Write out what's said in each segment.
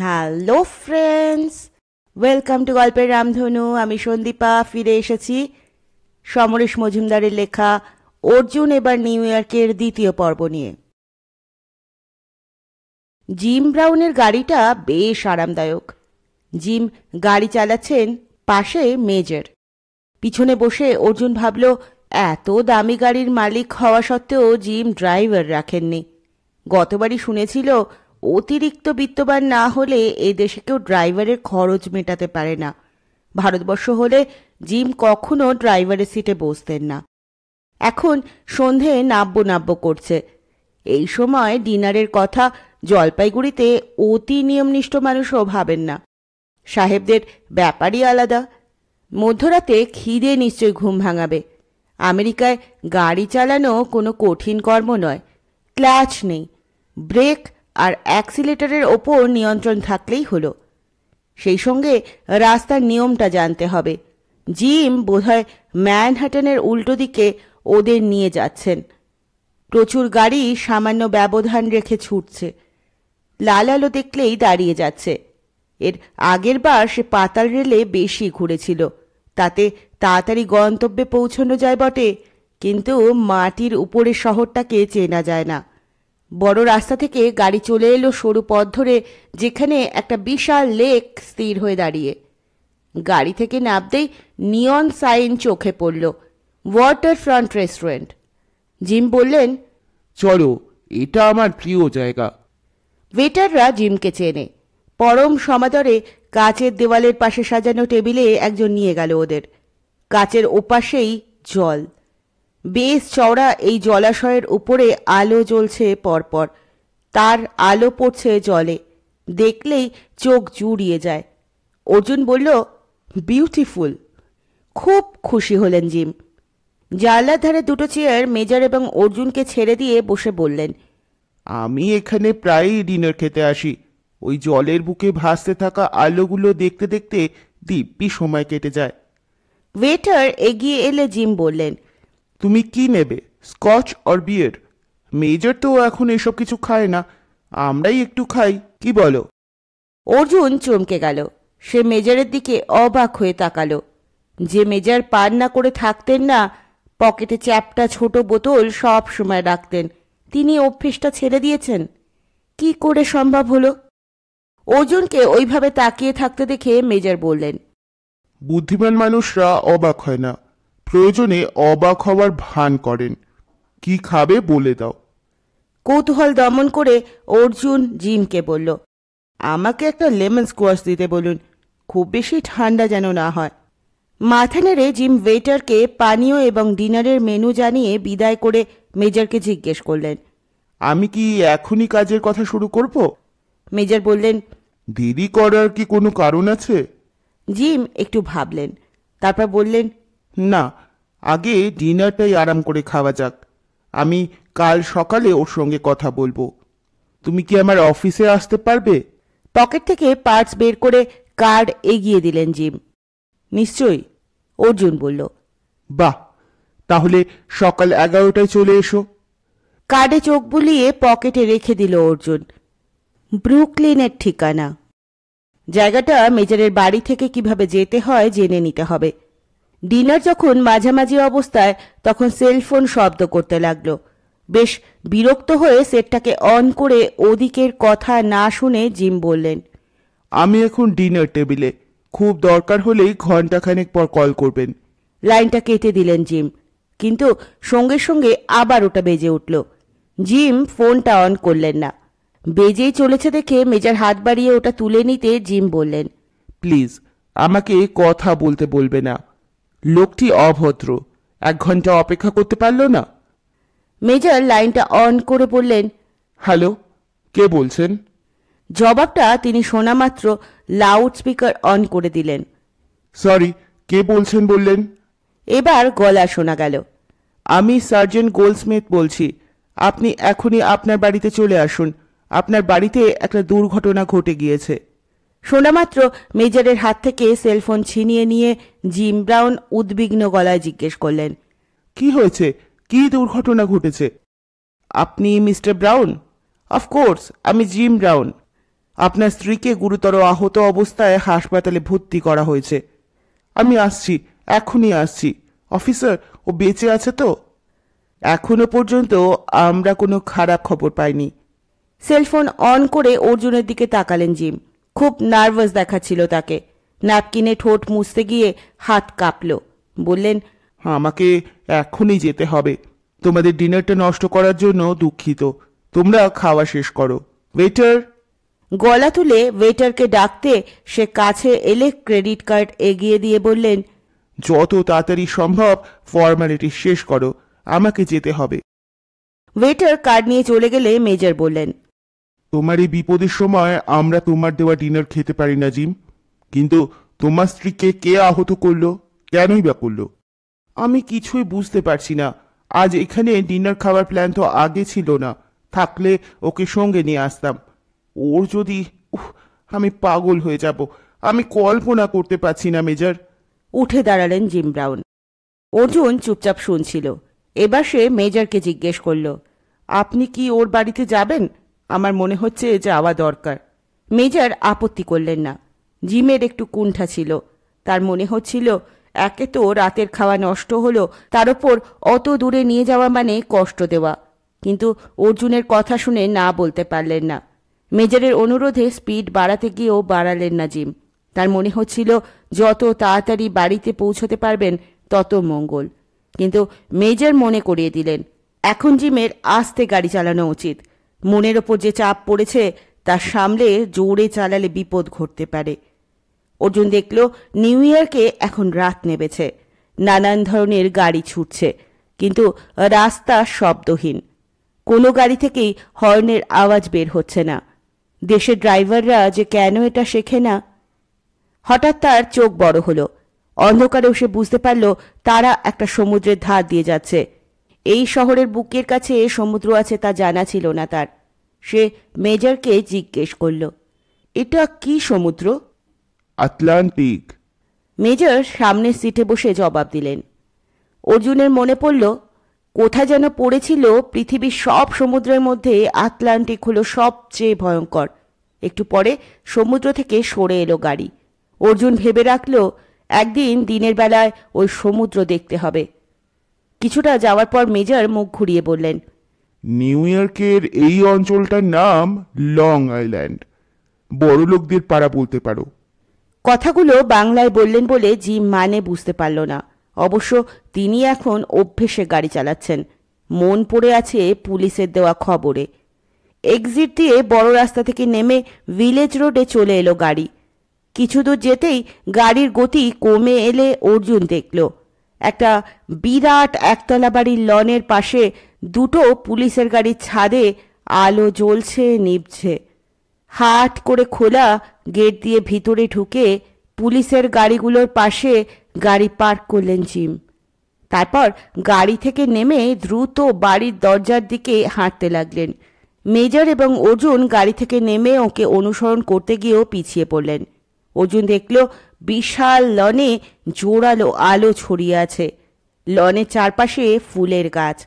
Hello friends, welcome to গল্পের রামধনু। আমি সন্দীপা ফিরে এসেছি সমরেশ মজুমদারের লেখা অর্জুন এবার নিউ ইয়র্কের দ্বিতীয় পর্ব নিয়ে। জিম ব্রাউনের গাড়িটা বেশ আরামদায়ক। জিম গাড়ি চালাচ্ছেন, পাশে মেজর। পিছনে বসে অর্জুন ভাবল, এত দামি গাড়ির মালিক হওয়া সত্ত্বেও জিম ড্রাইভার রাখেননি। গতবারই শুনেছিল অতিরিক্ত বিত্তবান না হলে এই দেশে কেউ ড্রাইভারের খরচ মেটাতে পারে না। ভারতবর্ষ হলে জিম কখনো ড্রাইভারের সিটে বসতেন না। এখন সন্ধে নাব্য করছে। এই সময় ডিনারের কথা জলপাইগুড়িতে অতি নিয়মনিষ্ঠ মানুষও ভাবেন না। সাহেবদের ব্যাপারই আলাদা। মধ্যরাতে খিদে নিশ্চয় ঘুম ভাঙাবে। আমেরিকায় গাড়ি চালানো কোনো কঠিন কর্ম নয়। ক্লাচ নেই, ব্রেক আর অ্যাক্সিলেটরের ওপর নিয়ন্ত্রণ থাকলেই হলো। সেই সঙ্গে রাস্তার নিয়মটা জানতে হবে। জিম বোধহয় ম্যানহাটনের উল্টো দিকে ওদের নিয়ে যাচ্ছেন। প্রচুর গাড়ি সামান্য ব্যবধান রেখে ছুটছে। লাল আলো দেখলেই দাঁড়িয়ে যাচ্ছে। এর আগের বার সে পাতাল রেলে বেশি ঘুরেছিল, তাতে তাড়াতাড়ি গন্তব্যে পৌঁছানো যায় বটে, কিন্তু মাটির উপরের শহরটাকে চেনা যায় না। বড় রাস্তা থেকে গাড়ি চলে এলো সরু পথ ধরে, যেখানে একটা বিশাল লেক স্থির হয়ে দাঁড়িয়ে। গাড়ি থেকে নামতেই নিয়ন সাইন চোখে পড়ল, ওয়াটার ফ্রন্ট রেস্টুরেন্ট। জিম বললেন, চলো, এটা আমার প্রিয় জায়গা। ওয়েটাররা জিমকে চেনে। পরম সমাদরে কাচের দেওয়ালের পাশে সাজানো টেবিলে একজন নিয়ে গেল ওদের। কাচের ওপাশেই জল। বেশ চওড়া এই জলাশয়ের উপরে আলো জ্বলছে পরপর। তার আলো পড়ছে জলে, দেখলেই চোখ জুড়িয়ে যায়। অর্জুন বলল, বিউটিফুল। খুব খুশি হলেন জিম। জানলার ধারে দুটো চেয়ার মেজর এবং অর্জুনকে ছেড়ে দিয়ে বসে বললেন, আমি এখানে প্রায়ই ডিনার খেতে আসি। ওই জলের বুকে ভাসতে থাকা আলোগুলো দেখতে দেখতে দিব্যি সময় কেটে যায়। ওয়েটার এগিয়ে এলে জিম বললেন, তুমি কি নেবে, স্কচ অর বিয়ার? মেজর তো এখন এসব কিছু খায় না, আমরাই একটু খাই, কি বলো? অর্জুন চমকে গেল। সে মেজরের দিকে অবাক হয়ে তাকালো। যে মেজর পান না করে থাকতেন না, পকেটে চ্যাপটা ছোট বোতল সব সময় রাখতেন, তিনি অভ্যেসটা ছেড়ে দিয়েছেন। কি করে সম্ভব হলো? অর্জুনকে ওইভাবে তাকিয়ে থাকতে দেখে মেজর বললেন, বুদ্ধিমান মানুষরা অবাক হয় না, প্রয়োজনে অবাক হওয়ার ভান করেন। কি খাবে বলে দাও। কৌতূহল দমন করে অর্জুন জিমকে বলল, আমাকে একটা লেমন স্কোয়াশ দিতে বলুন, খুব বেশি ঠান্ডা যেন না হয়। মাথা নেড়ে জিম ওয়েটারকে পানীয় এবং ডিনারের মেনু জানিয়ে বিদায় করে মেজরকে জিজ্ঞেস করলেন, আমি কি এখনই কাজের কথা শুরু করব? মেজর বললেন, দেরি করার কি কোনো কারণ আছে? জিম একটু ভাবলেন, তারপর বললেন, না, আগে ডিনারটাই আরাম করে খাওয়া যাক। আমি কাল সকালে ওর সঙ্গে কথা বলবো। তুমি কি আমার অফিসে আসতে পারবে? পকেট থেকে পার্স বের করে কার্ড এগিয়ে দিলেন জিম। নিশ্চয়ই, অর্জুন বলল। বাহ, তাহলে সকাল 11টায় চলে এসো। কার্ডে চোখ বুলিয়ে পকেটে রেখে দিল অর্জুন। ব্রুকলিনের ঠিকানা। জায়গাটা মেজরের বাড়ি থেকে কিভাবে যেতে হয় জেনে নিতে হবে। ডিনার যখন মাঝামাঝি অবস্থায়, তখন সেলফোন শব্দ করতে লাগলো। বেশ বিরক্ত হয়ে সেটটাকে অন করে ওদিকের কথা না শুনে জিম বললেন, আমি এখন ডিনার টেবিলে, খুব দরকার হলেই ঘন্টাখানেক পর কল করবেন। লাইনটা কেটে দিলেন জিম, কিন্তু সঙ্গে সঙ্গে আবার ওটা বেজে উঠল। জিম ফোনটা অন করলেন না। বেজেই চলেছে দেখে মেজর হাত বাড়িয়ে ওটা তুলে নিতে জিম বললেন, প্লিজ আমাকে কথা বলতে বলবে না। লোকটি অভদ্র, 1 ঘন্টা অপেক্ষা করতে পারলো না। মেজর লাইনটা অন করে বললেন, হ্যালো, কে বলছেন? জবাবটা তিনি শোনা মাত্র লাউড স্পিকার অন করে দিলেন। সরি, কে বলছেন বললেন? এবার গলা শোনা গেল, আমি সার্জেন্ট গোল্ডস্মিথ বলছি। আপনি এখনই আপনার বাড়িতে চলে আসুন। আপনার বাড়িতে একটা দুর্ঘটনা ঘটে গিয়েছে। শোনা মাত্র মেজরের হাত থেকে সেলফোন ছিনিয়ে নিয়ে জিম ব্রাউন উদ্বিগ্ন গলায় জিজ্ঞেস করলেন, কি হয়েছে? কি দুর্ঘটনা ঘটেছে? আপনি মিস্টার ব্রাউন? অফকোর্স, আমি জিম ব্রাউন। আপনার স্ত্রীকে গুরুতর আহত অবস্থায় হাসপাতালে ভর্তি করা হয়েছে। আমি আসছি, এখনই আসছি। অফিসার, ও বেঁচে আছে তো? এখনো পর্যন্ত আমরা কোনো খারাপ খবর পাইনি। সেলফোন অন করে অর্জুনের দিকে তাকালেন জিম। খুব নার্ভাস দেখাচ্ছিল তাকে। ন্যাপকিনে ঠোঁট মুছতে গিয়ে হাত কাঁপল। বললেন, আমাকে এখনই যেতে হবে। তোমাদের ডিনারটা নষ্ট করার জন্য দুঃখিত। তোমরা খাওয়া শেষ করো। ওয়েটার! গলা তুলে ওয়েটারকে ডাকতে সে কাছে এলে ক্রেডিট কার্ড এগিয়ে দিয়ে বললেন, যত তাড়াতাড়ি সম্ভব ফর্মালিটি শেষ করো, আমাকে যেতে হবে। ওয়েটার কার্ড নিয়ে চলে গেলে মেজর বললেন, তোমার এই বিপদের সময় আমরা তোমার দেওয়া ডিনার খেতে পারি না জিম, কিন্তু তোমার স্ত্রীকে কে আহত করলো, কেনই বা করলো? আমি কিছুই বুঝতে পারছি না। আজ এখানে ডিনার খাওয়ার প্ল্যান তো আগে ছিল না। থাকলে ওকে সঙ্গে নিয়ে আসতাম। ওর যদি আমি পাগল হয়ে যাব। আমি কল্পনা করতে পারছি না মেজর। উঠে দাঁড়ালেন জিম ব্রাউন। অর্জুন চুপচাপ শুনছিল। এবার সে মেজরকে জিজ্ঞেস করল, আপনি কি ওর বাড়িতে যাবেন? আমার মনে হচ্ছে যাওয়া দরকার। মেজর আপত্তি করলেন না। জিমের একটু কুণ্ঠা ছিল। তার মনে হচ্ছিল, একে তো রাতের খাওয়া নষ্ট হলো, তার ওপর অত দূরে নিয়ে যাওয়া মানে কষ্ট দেওয়া। কিন্তু অর্জুনের কথা শুনে না বলতে পারলেন না। মেজরের অনুরোধে স্পিড বাড়াতে গিয়েও বাড়ালেন না জিম। তার মনে হচ্ছিল যত তাড়াতাড়ি বাড়িতে পৌঁছতে পারবেন তত মঙ্গল। কিন্তু মেজর মনে করিয়ে দিলেন, এখন জিমের আস্তে গাড়ি চালানো উচিত। মনের ওপর যে চাপ পড়েছে তা সামলে জোরে চালালে বিপদ ঘটতে পারে। অর্জুন দেখল নিউ ইয়র্কে এখন রাত নেমেছে। নানান ধরনের গাড়ি ছুটছে, কিন্তু রাস্তা শব্দহীন। কোনো গাড়ি থেকেই হর্নের আওয়াজ বের হচ্ছে না। দেশের ড্রাইভাররা যে কেন এটা শেখে না। হঠাৎ তার চোখ বড় হলো। অন্ধকারেও সে বুঝতে পারল তারা একটা সমুদ্রের ধার দিয়ে যাচ্ছে। এই শহরের বুকের কাছে সমুদ্র আছে তা জানা ছিল না তার। সে মেজরকে জিজ্ঞেস করল, এটা কি সমুদ্র? আটলান্টিক। মেজর সামনের সিটে বসে জবাব দিলেন। অর্জুনের মনে পড়ল কোথা যেন পড়েছিল পৃথিবীর সব সমুদ্রের মধ্যে আটলান্টিক হলো সবচেয়ে ভয়ঙ্কর। একটু পরে সমুদ্র থেকে সরে এলো গাড়ি। অর্জুন ভেবে রাখল একদিন দিনের বেলায় ওই সমুদ্র দেখতে হবে। কিছুটা যাওয়ার পর মেজর মুখ ঘুরিয়ে বললেন, নিউ ইয়র্কের এই অঞ্চলটার নাম লং আইল্যান্ড। বড়লোকদের পাড়া বলতে পারো। কথাগুলো বাংলায় বললেন বলে জিম মানে বুঝতে পারল না। অবশ্য তিনি এখন অভ্যেসে গাড়ি চালাচ্ছেন। মন পড়ে আছে পুলিশের দেওয়া খবরে। এক্সিট দিয়ে বড় রাস্তা থেকে নেমে ভিলেজ রোডে চলে এলো গাড়ি। কিছু দূর যেতেই গাড়ির গতি কমে এলে অর্জুন দেখল একটা বিরাট একতলা বাড়ির লনের পাশে দুটো পুলিশের গাড়ির ছাদে আলো জ্বলছে নিভছে। হাট করে খোলা গেট দিয়ে ভিতরে ঢুকে পুলিশের গাড়িগুলোর পাশে গাড়ি পার্ক করলেন জিম। তারপর গাড়ি থেকে নেমে দ্রুত বাড়ির দরজার দিকে হাঁটতে লাগলেন। মেজর এবং অর্জুন গাড়ি থেকে নেমে ওকে অনুসরণ করতে গিয়েও পিছিয়ে পড়লেন। অর্জুন দেখল বিশাল লনে জোরালো আলো ছড়িয়ে আছে। লনের চারপাশে ফুলের গাছ।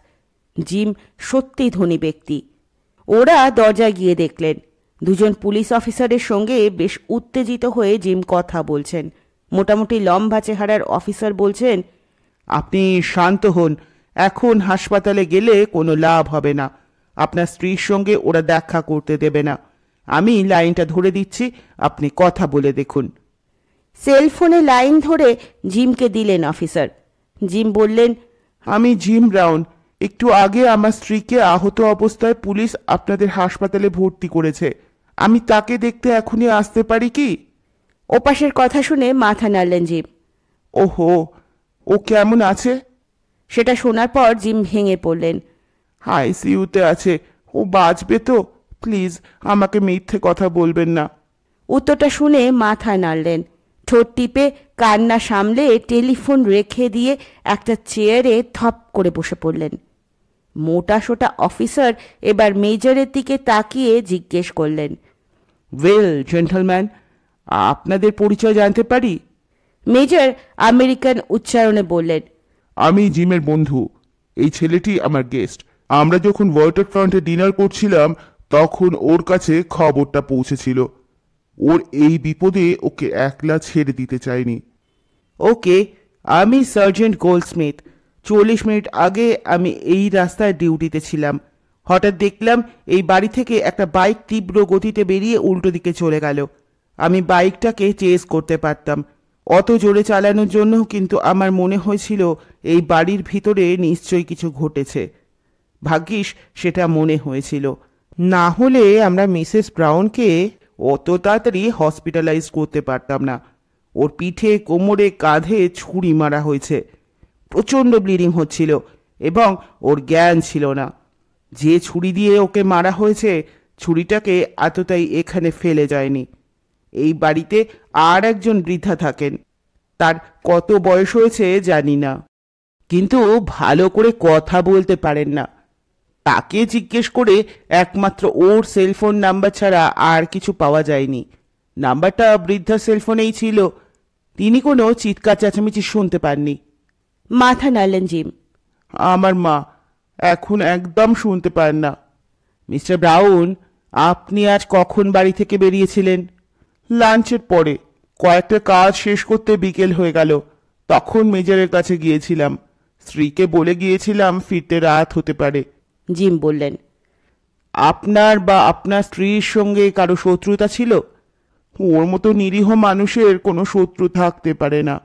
জিম সত্যি ধনী ব্যক্তি। ওরা দরজায় গিয়ে দেখলেন দুজন পুলিশ অফিসারের সঙ্গে বেশ উত্তেজিত হয়ে জিম কথা বলছেন। মোটামুটি লম্বা চেহারার অফিসার বলছেন, আপনি শান্ত হন। এখন হাসপাতালে গেলে কোনো লাভ হবে না। আপনার স্ত্রীর সঙ্গে ওরা দেখা করতে দেবে না। আমি লাইনটা ধরে দিচ্ছি, আপনি কথা বলে দেখুন। সেলফোনে লাইন ধরে জিমকে দিলেন অফিসার। জিম বললেন, আমি জিম ব্রাউন। একটু আগে আমার স্ত্রীকে আহত অবস্থায় পুলিশ আপনাদের হাসপাতালে ভর্তি করেছে। আমি তাকে দেখতে এখনই আসতে পারি কি? ওপাশের কথা শুনে মাথা নাড়লেন জিম। ওহো, ও কেমন আছে? সেটা শোনার পর জিম ভেঙে পড়লেন। আইসিইউতে আছে। ও বাঁচবে তো? প্লিজ আমাকে মিথ্যে কথা বলবেন না। উত্তরটা শুনে মাথা নাড়লেন। ঠোঁট টিপে কান্না সামলে টেলিফোন রেখে দিয়ে একটা চেয়ারে থপ করে বসে পড়লেন। মোটা সোটা অফিসার এবার মেজরের দিকে তাকিয়ে জিজ্ঞেস করলেন, ওয়েল জেন্টলম্যান, আপনাদের পরিচয় জানতে পারি? মেজর আমেরিকান উচ্চারণে বললেন, আমি জিমের বন্ধু। এই ছেলেটি আমার গেস্ট। আমরা যখন ওয়াটার ফ্রন্টে ডিনার করছিলাম তখন ওর কাছে খবরটা পৌঁছেছিল। ওর এই বিপদে ওকে একলা ছেড়ে দিতে চাইনি। ওকে, আমি সার্জেন্ট গোল্ডস্মিথ। 40 মিনিট আগে আমি এই রাস্তায় ডিউটিতে ছিলাম। হঠাৎ দেখলাম এই বাড়ি থেকে একটা বাইক তীব্র গতিতে বেরিয়ে উল্টো দিকে চলে গেল। আমি বাইকটাকে চেস করতে পারতাম, অত জোরে চালানোর জন্য, কিন্তু আমার মনে হয়েছিল এই বাড়ির ভিতরে নিশ্চয়ই কিছু ঘটেছে। ভাগ্যিস সেটা মনে হয়েছিল, না হলে আমরা মিসেস ব্রাউনকে অত তাড়াতাড়ি হসপিটালাইজ করতে পারতাম না। ওর পিঠে, কোমরে, কাঁধে ছুরি মারা হয়েছে, প্রচণ্ড ব্লিডিং হচ্ছিল এবং ওর জ্ঞান ছিল না। যে ছুরি দিয়ে ওকে মারা হয়েছে, ছুরিটাকে এতটাই এখানে ফেলে যায়নি। এই বাড়িতে আর একজন বৃদ্ধা থাকেন, তার কত বয়স হয়েছে জানি না, কিন্তু ভালো করে কথা বলতে পারেন না। তাকে জিজ্ঞেস করে একমাত্র ওর সেলফোন নাম্বার ছাড়া আর কিছু পাওয়া যায়নি। নাম্বারটা বৃদ্ধার সেলফোনেই ছিল। তিনি কোনো চিৎকার চেঁচামেচি শুনতে পাননি। মাথা নাড়লেন জিম। আমার মা এখন একদম শুনতে পান না। মিস্টার ব্রাউন, আপনি আজ কখন বাড়ি থেকে বেরিয়েছিলেন? লাঞ্চের পরে কয়েকটা কাজ শেষ করতে বিকেল হয়ে গেল। তখন মেজরের কাছে গিয়েছিলাম। স্ত্রীকে বলে গিয়েছিলাম ফিরতে রাত হতে পারে। জিম বললেন। আপনার বা আপনার স্ত্রীর সঙ্গে কারো শত্রুতা ছিল? ওর মতো নিরীহ মানুষের কোনো শত্রু থাকতে পারে না।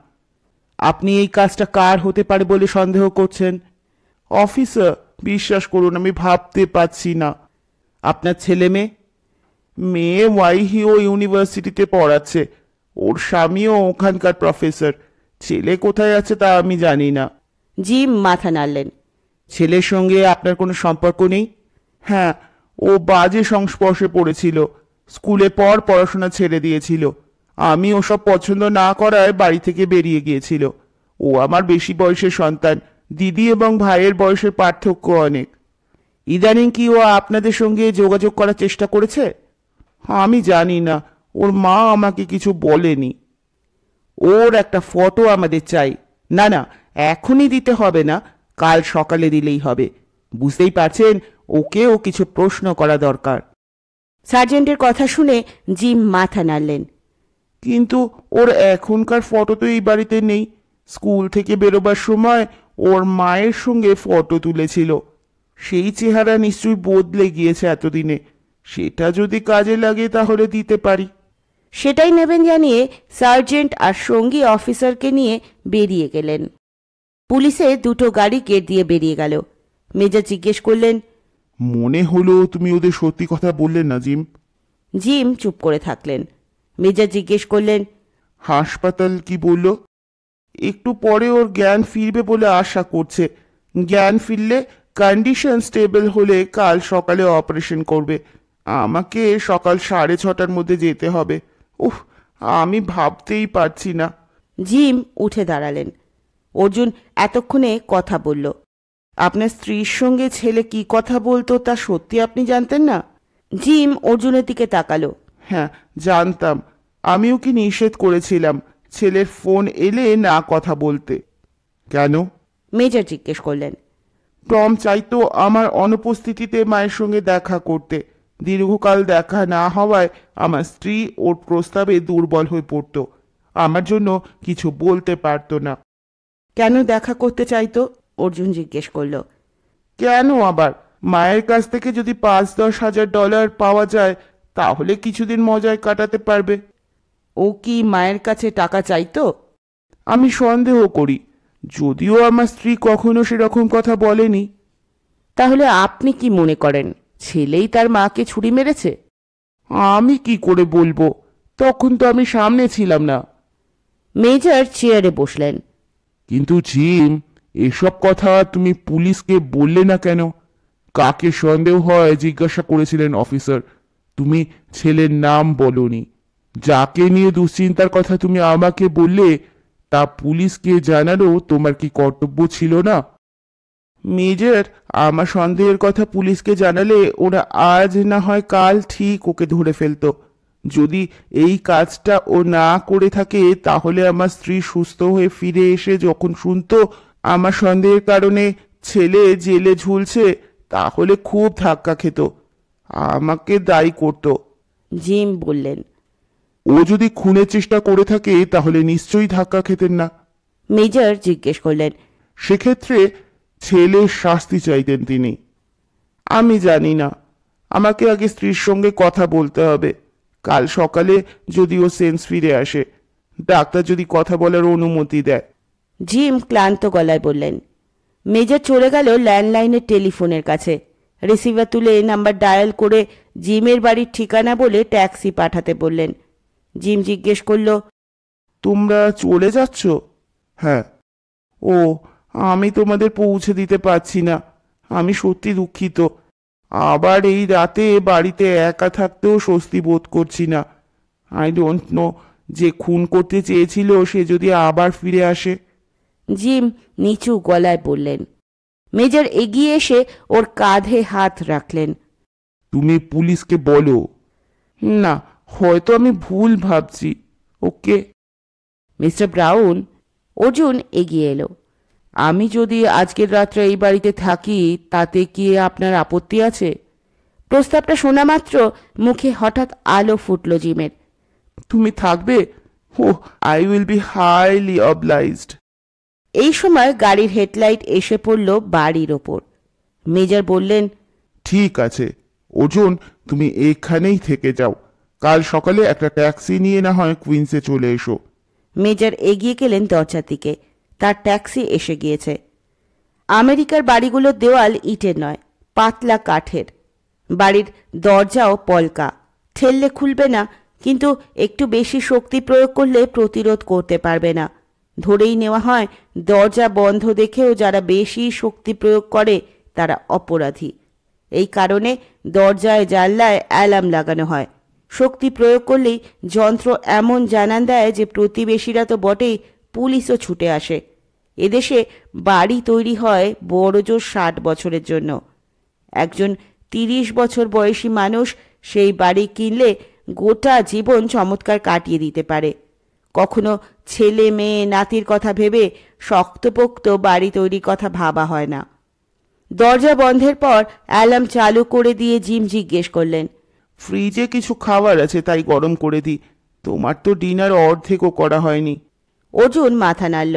আপনি এই কাজটা কার হতে পারে বলে সন্দেহ করছেন? অফিসার, বিশ্বাস করুন আমি ভাবতে পারছি না। আপনার ছেলে মেয়ে? মেয়ে ওয়াইহিও ইউনিভার্সিটিতে পড়াচ্ছে, ওর স্বামীও ওখানকার প্রফেসর। ছেলে কোথায় আছে তা আমি জানি না। জিম মাথা নাড়লেন। ছেলের সঙ্গে আপনার কোনো সম্পর্ক নেই? হ্যাঁ, ও বাজে সংস্পর্শে পড়েছিল। স্কুলে পড়াশোনা ছেড়ে দিয়েছিল। আমি ওসব পছন্দ না করায় বাড়ি থেকে বেরিয়ে গিয়েছিল। ও আমার বেশি বয়সের সন্তান। দিদি এবং ভাইয়ের বয়সের পার্থক্য অনেক। ইদানিং কি ও আপনাদের সঙ্গে যোগাযোগ করার চেষ্টা করেছে? আমি জানি না, ওর মা আমাকে কিছু বলেনি। ওর একটা ফটো আমাদের চাই। না না, এখনই দিতে হবে না, কাল সকালে দিলেই হবে। বুঝতেই পারছেন, ওকেও কিছু প্রশ্ন করা দরকার। সার্জেন্টের কথা শুনে জিম মাথা নাড়লেন। কিন্তু ওর এখনকার ফটো তো এই বাড়িতে নেই। স্কুল থেকে বেরোবার সময় ওর মায়ের সঙ্গে ফটো তুলেছিল। সেই চেহারা নিশ্চয়ই বদলে গিয়েছে এতদিনে। সেটা যদি কাজে লাগে তাহলে দিতে পারি। সেটাই নেবেন জানিয়ে সার্জেন্ট আর সঙ্গী অফিসারকে নিয়ে বেরিয়ে গেলেন। পুলিশে দুটো গাড়ি গেট দিয়ে বেরিয়ে গেল। মেজর জিজ্ঞেস করলেন, মনে হলো তুমি ওদের সত্যি কথা বললেন না জিম? জিম চুপ করে থাকলেন। মেজর জিজ্ঞেস করলেন, হাসপাতাল কি বলল? একটু পরে ওর জ্ঞান ফিরবে বলে আশা করছে। জ্ঞান ফিরলে, কন্ডিশন স্টেবল হলে কাল সকালে অপারেশন করবে। আমাকে সকাল 6:30টার মধ্যে যেতে হবে। উফ, আমি ভাবতেই পারছি না। জিম উঠে দাঁড়ালেন। অর্জুন এতক্ষণে কথা বলল। আপনার স্ত্রীর সঙ্গে ছেলে কি কথা বলতো তা সত্যি আপনি জানতেন না? জিম অর্জুনের দিকে তাকালো। হ্যাঁ, জানতাম। আমি ওকে নিষেধ করেছিলাম ছেলের ফোন এলে না কথা বলতে। কেন? মেজর জিজ্ঞেস করলেন। টম চাইতো আমার অনুপস্থিতিতে মায়ের সঙ্গে দেখা করতে। দীর্ঘকাল দেখা না হওয়ায় আমার স্ত্রী ওর প্রস্তাবে দুর্বল হয়ে পড়ত। আমার জন্য কিছু বলতে পারতো না। কেন দেখা করতে চাইতো? অর্জুন জিজ্ঞেস করল। কেন আবার? মায়ের কাছ থেকে যদি $5-10,000 পাওয়া যায় তাহলে কিছুদিন মজায় কাটাতে পারবে। ও কি মায়ের কাছে টাকা চাইতো? আমি সন্দেহ করি, যদিও আমার স্ত্রী কখনো সেরকম কথা বলেনি। তাহলে আপনি কি মনে করেন ছেলেই তার মাকে ছুরি মেরেছে? আমি কি করে বলবো, তখন তো আমি সামনে ছিলাম না। মেজর চেয়ারে বসলেন। কিন্তু জিম, এসব কথা তুমি পুলিশকে বললে না কেন? কাকে সন্দেহ হয় জিজ্ঞাসা করেছিলেন অফিসার। তুমি ছেলের নাম বলনি। যাকে নিয়ে দুশ্চিন্তার কথা তুমি আমাকে বললে তা পুলিশকে জানানো তোমার কি কর্তব্য ছিল না? মেজর, আমার সন্দেহের কথা পুলিশকে জানালে ওরা আজ না হয় কাল ঠিক ওকে ধরে ফেলতো। যদি এই কাজটা ও না করে থাকে তাহলে আমার স্ত্রী সুস্থ হয়ে ফিরে এসে যখন শুনতো আমার সন্দেহের কারণে ছেলে জেলে ঝুলছে, তাহলে খুব ধাক্কা খেত, আমাকে দায়ী করত। জিম বললেন। ও যদি খুনের চেষ্টা করে থাকে তাহলে নিশ্চয়ই ধাক্কা খেতেন না। মেজর জিজ্ঞেস করলেন। সেক্ষেত্রে ছেলের শাস্তি চাইতেন তিনি। আমি জানি না, আমাকে আগে স্ত্রীর সঙ্গে কথা বলতে হবে। কাল সকালে যদি ও সেন্স ফিরে আসে, ডাক্তার যদি কথা বলার অনুমতি দেয়। জিম ক্লান্ত গলায় বললেন। মেজর চলে গেল ল্যান্ডলাইনের টেলিফোনের কাছে। রিসিভার তুলে নাম্বার ডায়াল করে জিমের বাড়ির ঠিকানা বলে ট্যাক্সি পাঠাতে বললেন। জিম জিজ্ঞেস করল, তোমরা চলে যাচ্ছ? হ্যাঁ। ও, আমি তোমাদের পৌঁছে দিতে পারছি না। আমি সত্যি দুঃখিত। আবার এই রাতে বাড়িতে একা থাকতেও স্বস্তি বোধ করছি না। আই ডোন্ট নো, যে খুন করতে চেয়েছিল সে যদি আবার ফিরে আসে। জিম নিচু গলায় বললেন। মেজর এগিয়ে এসে ওর কাঁধে হাত রাখলেন। তুমি পুলিশকে বলো। না, হয়তো আমি ভুল ভাবছি। ওকে। মিস্টার ব্রাউন, অর্জুন এগিয়ে এলো। আমি যদি আজকের রাত্রে এই বাড়িতে থাকি তাতে কি আপনার আপত্তি আছে? প্রস্তাবটা শোনা মাত্র মুখে হঠাৎ আলো ফুটল জিমের। তুমি থাকবে? ও, I will be highly obliged. এই সময় গাড়ির হেডলাইট এসে পড়ল বাড়ির ওপর। মেজর বললেন, ঠিক আছে অর্জুন, তুমি এখানেই থেকে যাও। কাল সকালে একটা ট্যাক্সি নিয়ে না হয় কুইন্সে চলে এসো। মেজর এগিয়ে গেলেন দরজার দিকে। তার ট্যাক্সি এসে গিয়েছে। আমেরিকার বাড়িগুলোর দেওয়াল ইটের নয়, পাতলা কাঠের। বাড়ির দরজাও পলকা, ঠেললে খুলবে না, কিন্তু একটু বেশি শক্তি প্রয়োগ করলে প্রতিরোধ করতে পারবে না। ধরেই নেওয়া হয় দরজা বন্ধ দেখেও যারা বেশি শক্তি প্রয়োগ করে তারা অপরাধী। এই কারণে দরজায় জানলায় অ্যালার্ম লাগানো হয়। শক্তি প্রয়োগ করলেই যন্ত্র এমন জানান দেয় যে প্রতিবেশীরা তো বটেই, পুলিশও ছুটে আসে। এদেশে বাড়ি তৈরি হয় বড়জোর 60 বছরের জন্য। একজন 30 বছর বয়সী মানুষ সেই বাড়ি কিনলে গোটা জীবন চমৎকার কাটিয়ে দিতে পারে। কখনো ছেলে মেয়ে নাতির কথা ভেবে শক্তপোক্ত বাড়ি তৈরির কথা ভাবা হয় না। দরজা বন্ধের পর অ্যালার্ম চালু করে দিয়ে জিম জিজ্ঞেস করলেন, ফ্রিজে কিছু খাবার আছে, তাই গরম করে দিই। তোমার তো ডিনার অর্ধেকও করা হয়নি। অর্জুন মাথা নাড়ল।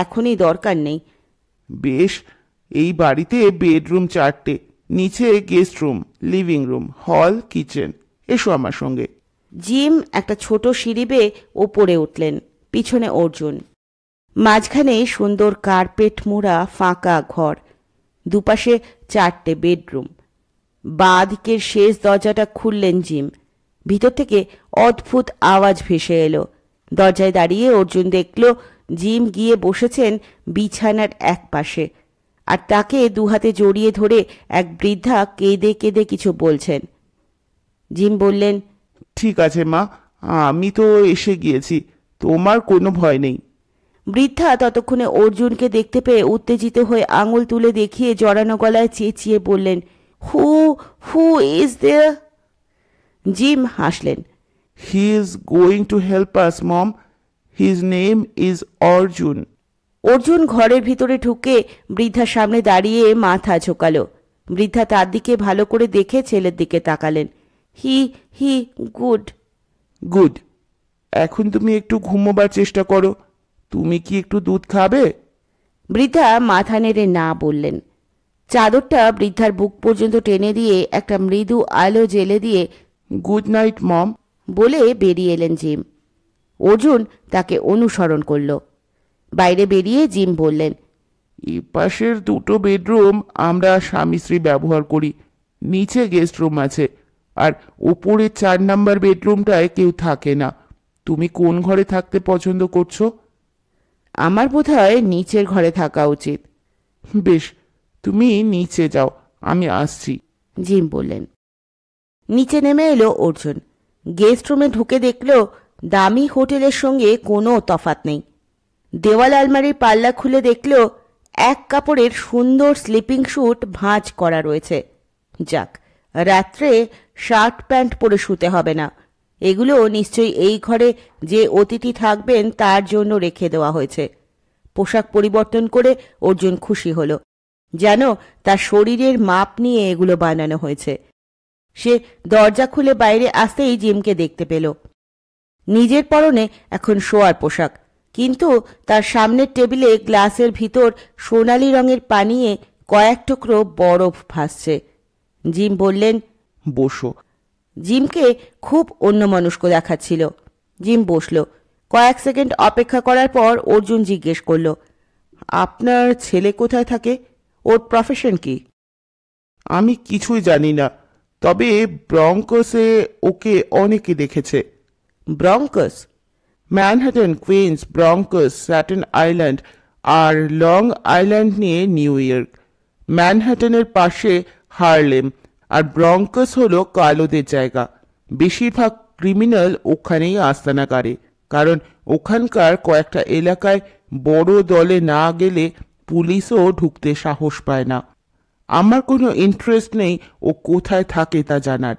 এখনই দরকার নেই। বেশ, এই বাড়িতে বেডরুম 4টে, নিচে গেস্ট রুম, লিভিং রুম, হল, কিচেন। এসো আমার সঙ্গে। জিম একটা ছোট সিঁড়ি বেয়ে ওপরে উঠলেন, পিছনে অর্জুন। মাঝখানে সুন্দর কার্পেট মোড়া ফাঁকা ঘর, দুপাশে 4টে বেডরুম। বাঁ দিকের শেষ দরজাটা খুললেন জিম। ভিতর থেকে অদ্ভুত আওয়াজ ভেসে এলো। দরজায় দাঁড়িয়ে অর্জুন দেখল জিম গিয়ে বসেছেন বিছানার এক পাশে, আর তাকে দুহাতে জড়িয়ে ধরে এক বৃদ্ধা কেঁদে কেঁদে কিছু বলছেন। জিম বললেন, ঠিক আছে মা, আমি তো এসে গিয়েছি, তোমার কোনো ভয় নেই। বৃদ্ধা ততক্ষণে অর্জুনকে দেখতে পেয়ে উত্তেজিত হয়ে আঙুল তুলে দেখিয়ে জড়ানো গলায় চেঁচিয়ে বললেন, হু হু ইজ দেয়ার? জিম হাসলেন। He is going to help us mom, his name is Arjun. Arjun ঘরের ভিতরে ঢুকে বৃদ্ধার সামনে দাঁড়িয়ে মাথা ঝোঁকালো। বৃদ্ধা তার দিকে ভালো করে দেখে ছেলের দিকে তাকালেন। হি হি গুড। গুড। এখন তুমি একটু ঘুমোবার চেষ্টা করো। তুমি কি একটু দুধ খাবে? বৃদ্ধা মাথা নেড়ে না বললেন। চাদরটা বৃদ্ধার বুক পর্যন্ত টেনে দিয়ে একটা মৃদু আলো জেলে দিয়ে গুড নাইট মম বলে বেরিয়ে এলেন জিম। অর্জুন তাকে অনুসরণ করল। বাইরে বেরিয়ে জিম বললেন, এই পাশের 2টো বেডরুম আমরা স্বামী স্ত্রী ব্যবহার করি। নিচে গেস্ট রুম আছে, আর ওপরে 4 নাম্বার বেডরুমটায় কেউ থাকে না। তুমি কোন ঘরে থাকতে পছন্দ করছো? আমার বোধহয় নিচের ঘরে থাকা উচিত। বেশ, তুমি নিচে যাও, আমি আসছি, জিম বললেন। নিচে নেমে এলো অর্জুন। গেস্ট রুমে ঢুকে দেখল দামি হোটেলের সঙ্গে কোনো তফাৎ নেই। দেওয়াল আলমারির পাল্লা খুলে দেখল এক কাপড়ের সুন্দর স্লিপিং স্যুট ভাঁজ করা রয়েছে। যাক, রাত্রে শার্ট প্যান্ট পরে শুতে হবে না। এগুলো নিশ্চয়ই এই ঘরে যে অতিথি থাকবেন তার জন্য রেখে দেওয়া হয়েছে। পোশাক পরিবর্তন করে অর্জুন খুশি হলো, যেন তার শরীরের মাপ নিয়ে এগুলো বানানো হয়েছে। সে দরজা খুলে বাইরে আসতেই জিমকে দেখতে পেল। নিজের পরনে এখন শোয়ার পোশাক, কিন্তু তার সামনের টেবিলে গ্লাসের ভিতর সোনালি রঙের পানিয়ে কয়েক টুকরো বরফ ভাসছে। জিম বললেন, বসো। জিমকে খুব অন্যমনস্ক দেখাচ্ছিল। জিম বসল। কয়েক সেকেন্ড অপেক্ষা করার পর অর্জুন জিজ্ঞেস করল, আপনার ছেলে কোথায় থাকে? ওর প্রফেশন কি? আমি কিছুই জানি না, তবে ব্রঙ্কসে ওকে অনেকে দেখেছে। Bronx? Manhattan, Queens, Bronx, Staten Island আর লং আইল্যান্ড নিয়ে নিউ ইয়র্ক। ম্যানহাটনের পাশে হার্লেম, আর ব্রঙ্কস হলো কালোদের জায়গা। বেশিরভাগ ক্রিমিনাল ওখানেই আস্তানা করে, কারণ ওখানকার কয়েকটা এলাকায় বড় দলে না গেলে পুলিশও ঢুকতে সাহস পায় না। আমার কোনো ইন্টারেস্ট নেই ও কোথায় থাকে তা জানার,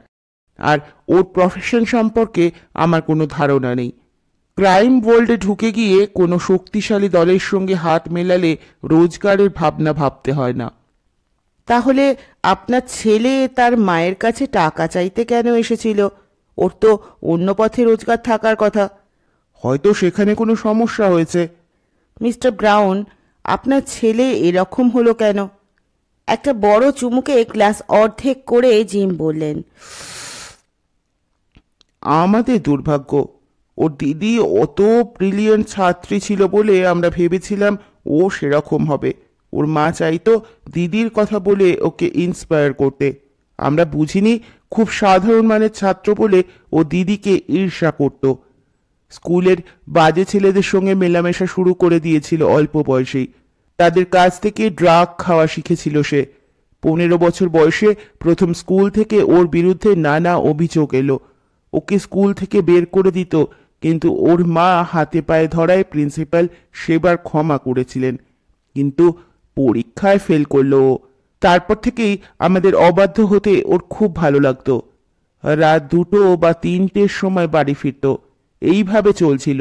আর ওর প্রফেশন সম্পর্কে আমার কোনো ধারণা নেই। ক্রাইম ওয়ার্ল্ডে ঢুকে গিয়ে কোনো শক্তিশালী দলের সঙ্গে হাত মেলালে রোজগারের ভাবনা ভাবতে হয় না। তাহলে আপনার ছেলে তার মায়ের কাছে টাকা চাইতে কেন এসেছিল? ওর তো অন্য পথে রোজগার থাকার কথা। হয়তো সেখানে কোনো সমস্যা হয়েছে। মিস্টার ব্রাউন, আপনার ছেলে এরকম হলো কেন? একটা বড় চুমুকে গ্লাস অর্ধেক করে জিম বললেন, আমাদের দুর্ভাগ্য। ওর দিদি অত ব্রিলিয়েন্ট ছাত্রী ছিল বলে আমরা ভেবেছিলাম ও সেরকম হবে। ওর মা চাইতো দিদির কথা বলে ওকে ইন্সপায়ার করতে। আমরা বুঝিনি খুব সাধারণ মানের ছাত্র বলে ও দিদিকে ঈর্ষা করত। স্কুলের বাজে ছেলেদের সঙ্গে মেলামেশা শুরু করে দিয়েছিল অল্প বয়সেই। তাদের কাছ থেকে ড্রাগ খাওয়া শিখেছিল সে। 15 বছর বয়সে প্রথম স্কুল থেকে ওর বিরুদ্ধে নানা অভিযোগ এলো। ওকে স্কুল থেকে বের করে দিত, কিন্তু ওর মা হাতে পায়ে ধরায় প্রিন্সিপাল সেবার ক্ষমা করেছিলেন, কিন্তু পরীক্ষায় ফেল করলো ও। তারপর থেকেই আমাদের অবাধ্য হতে ওর খুব ভালো লাগতো। রাত 2টো বা 3টের সময় বাড়ি ফিরত। এইভাবে চলছিল।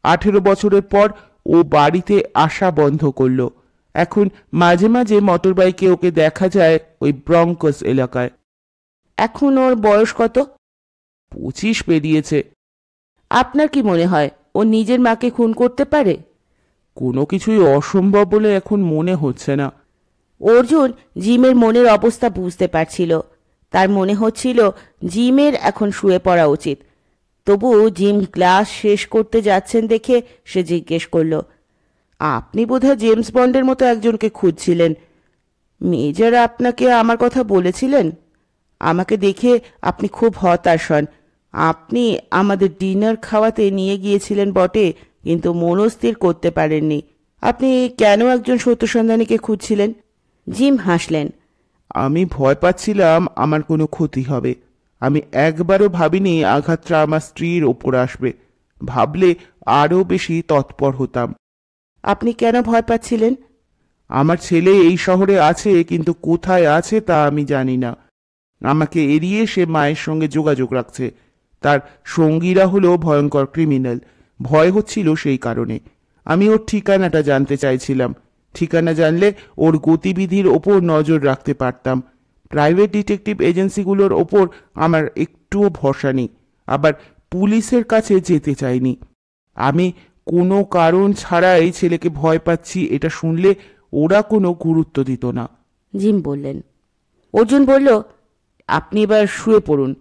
18 বছরের পর ও বাড়িতে আসা বন্ধ করলো। এখন মাঝে মাঝে মোটর বাইকে ওকে দেখা যায় ওই ব্রঙ্কস এলাকায়। এখন ওর বয়স কত? 25 পেরিয়েছে। আপনার কি মনে হয় ও নিজের মাকে খুন করতে পারে? কোনো কিছুই অসম্ভব বলে এখন মনে হচ্ছে না। অর্জুন জিমের মনের অবস্থা বুঝতে পারছিল। তার মনে হচ্ছিল জিমের এখন শুয়ে পড়া উচিত। তবু জিম গ্লাস শেষ করতে যাচ্ছেন দেখে সে জিজ্ঞেস করল, আপনি বোধহয় জেমস বন্ডের মতো একজনকে খুঁজছিলেন। মেজর আপনাকে আমার কথা বলেছিলেন? আমাকে দেখে আপনি খুব হতাশ হন। আপনি আমাদের ডিনার খাওয়াতে নিয়ে গিয়েছিলেন বটে, কিন্তু মনস্থির করতে পারেননি আপনি কেন একজন সত্যসন্ধানীকে খুঁজছিলেন। জিম হাসলেন। আমি ভয় পাচ্ছিলাম আমার কোনো ক্ষতি হবে। আমি একবারও ভাবিনি আঘাতটা আমার স্ত্রীর ওপর আসবে। ভাবলে আরও বেশি তৎপর হতাম। আপনি কেন ভয় পাচ্ছিলেন? আমার ছেলে এই শহরে আছে, কিন্তু কোথায় আছে তা আমি জানি না। আমাকে এড়িয়ে সে মায়ের সঙ্গে যোগাযোগ রাখছে। তার সঙ্গীরা হলো ভয়ঙ্কর ক্রিমিনাল। ভয় হচ্ছিল সেই কারণে। আমি ওর ঠিকানাটা জানতে চাইছিলাম। ঠিকানা জানলে ওর গতিবিধির ওপর নজর রাখতে পারতাম। প্রাইভেট ডিটেকটিভ এজেন্সিগুলোর ওপর আমার একটুও ভরসা নেই, আবার পুলিশের কাছে যেতে চাইনি। আমি কোনো কারণ ছাড়াই ছেলেকে ভয় পাচ্ছি এটা শুনলে ওরা কোনো গুরুত্ব দিত না। জিম বললেন। অর্জুন বলল, আপনি এবার শুয়ে পড়ুন।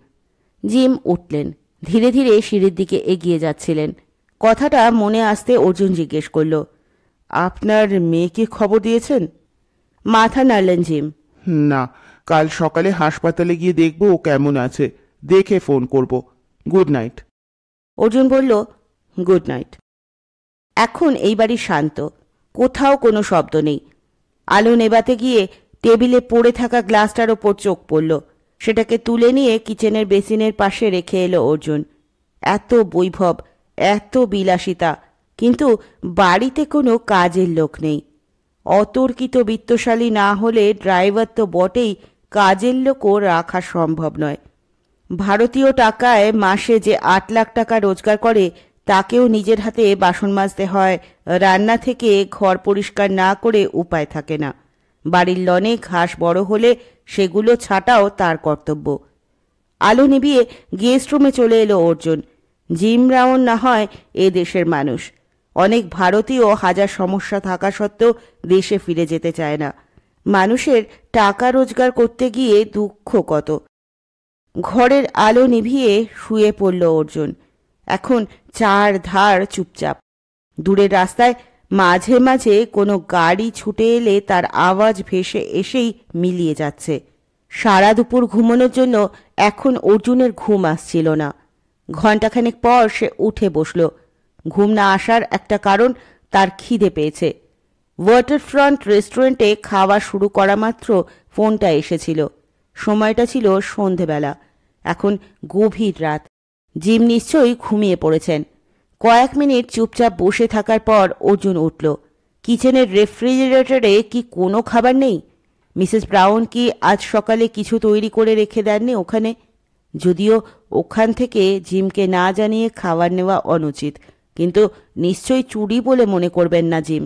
জিম উঠলেন। ধীরে ধীরে সিঁড়ির দিকে এগিয়ে যাচ্ছিলেন। কথাটা মনে আসতে অর্জুন জিজ্ঞেস করল, আপনার মেয়েকে খবর দিয়েছেন? মাথা নাড়লেন জিম। না, কাল সকালে হাসপাতালে গিয়ে দেখব ও কেমন আছে, দেখে ফোন করব। Good night. অর্জুন বলল, গুড নাইট। এখন এই বাড়ি শান্ত, কোথাও কোনো শব্দ নেই। আলো নেবাতে গিয়ে টেবিলে পড়ে থাকা গ্লাসটার ওপর চোখ পড়ল। সেটাকে তুলে নিয়ে কিচেনের বেসিনের পাশে রেখে এলো অর্জুন। এত বৈভব, এত বিলাসিতা, কিন্তু বাড়িতে কোনো কাজের লোক নেই। অতর্কিত বিত্তশালী না হলে ড্রাইভার তো বটেই, কাজের লোকও রাখা সম্ভব নয়। ভারতীয় টাকায় মাসে যে 8 লাখ টাকা রোজগার করে, তাকেও নিজের হাতে বাসন মাজতে হয়, রান্না থেকে ঘর পরিষ্কার না করে উপায় থাকে না। বাড়ির লনে ঘাস বড় হলে সেগুলো ছাঁটাও তার কর্তব্য। আলো নিভিয়ে গেস্ট রুমে চলে এলো অর্জুন। জিম ব্রাউন না হয় এ দেশের মানুষ। অনেক ভারতীয় হাজার সমস্যা থাকা সত্ত্বেও দেশে ফিরে যেতে চায় না। মানুষের টাকা রোজগার করতে গিয়ে দুঃখ কত। ঘরের আলো নিভিয়ে শুয়ে পড়ল অর্জুন। এখন চার ধার চুপচাপ। দূরের রাস্তায় মাঝে মাঝে কোনো গাড়ি ছুটে এলে তার আওয়াজ ভেসে এসেই মিলিয়ে যাচ্ছে। সারা দুপুর ঘুমানোর জন্য এখন অর্জুনের ঘুম আসছিল না। ঘণ্টাখানেক পর সে উঠে বসল। ঘুম না আসার একটা কারণ, তার খিদে পেয়েছে। ওয়াটারফ্রন্ট রেস্টুরেন্টে খাওয়া শুরু করা মাত্র ফোনটা এসেছিল। সময়টা ছিল সন্ধেবেলা। এখন গভীর রাত। জিম নিশ্চয়ই ঘুমিয়ে পড়েছেন। কয়েক মিনিট চুপচাপ বসে থাকার পর অর্জুন উঠল। কিচেনের রেফ্রিজারেটরে কি কোনো খাবার নেই? মিসেস ব্রাউন কি আজ সকালে কিছু তৈরি করে রেখে দেননি ওখানে? যদিও ওখান থেকে জিমকে না জানিয়ে খাবার নেওয়া অনুচিত, কিন্তু নিশ্চয়ই চুরি বলে মনে করবেন না জিম।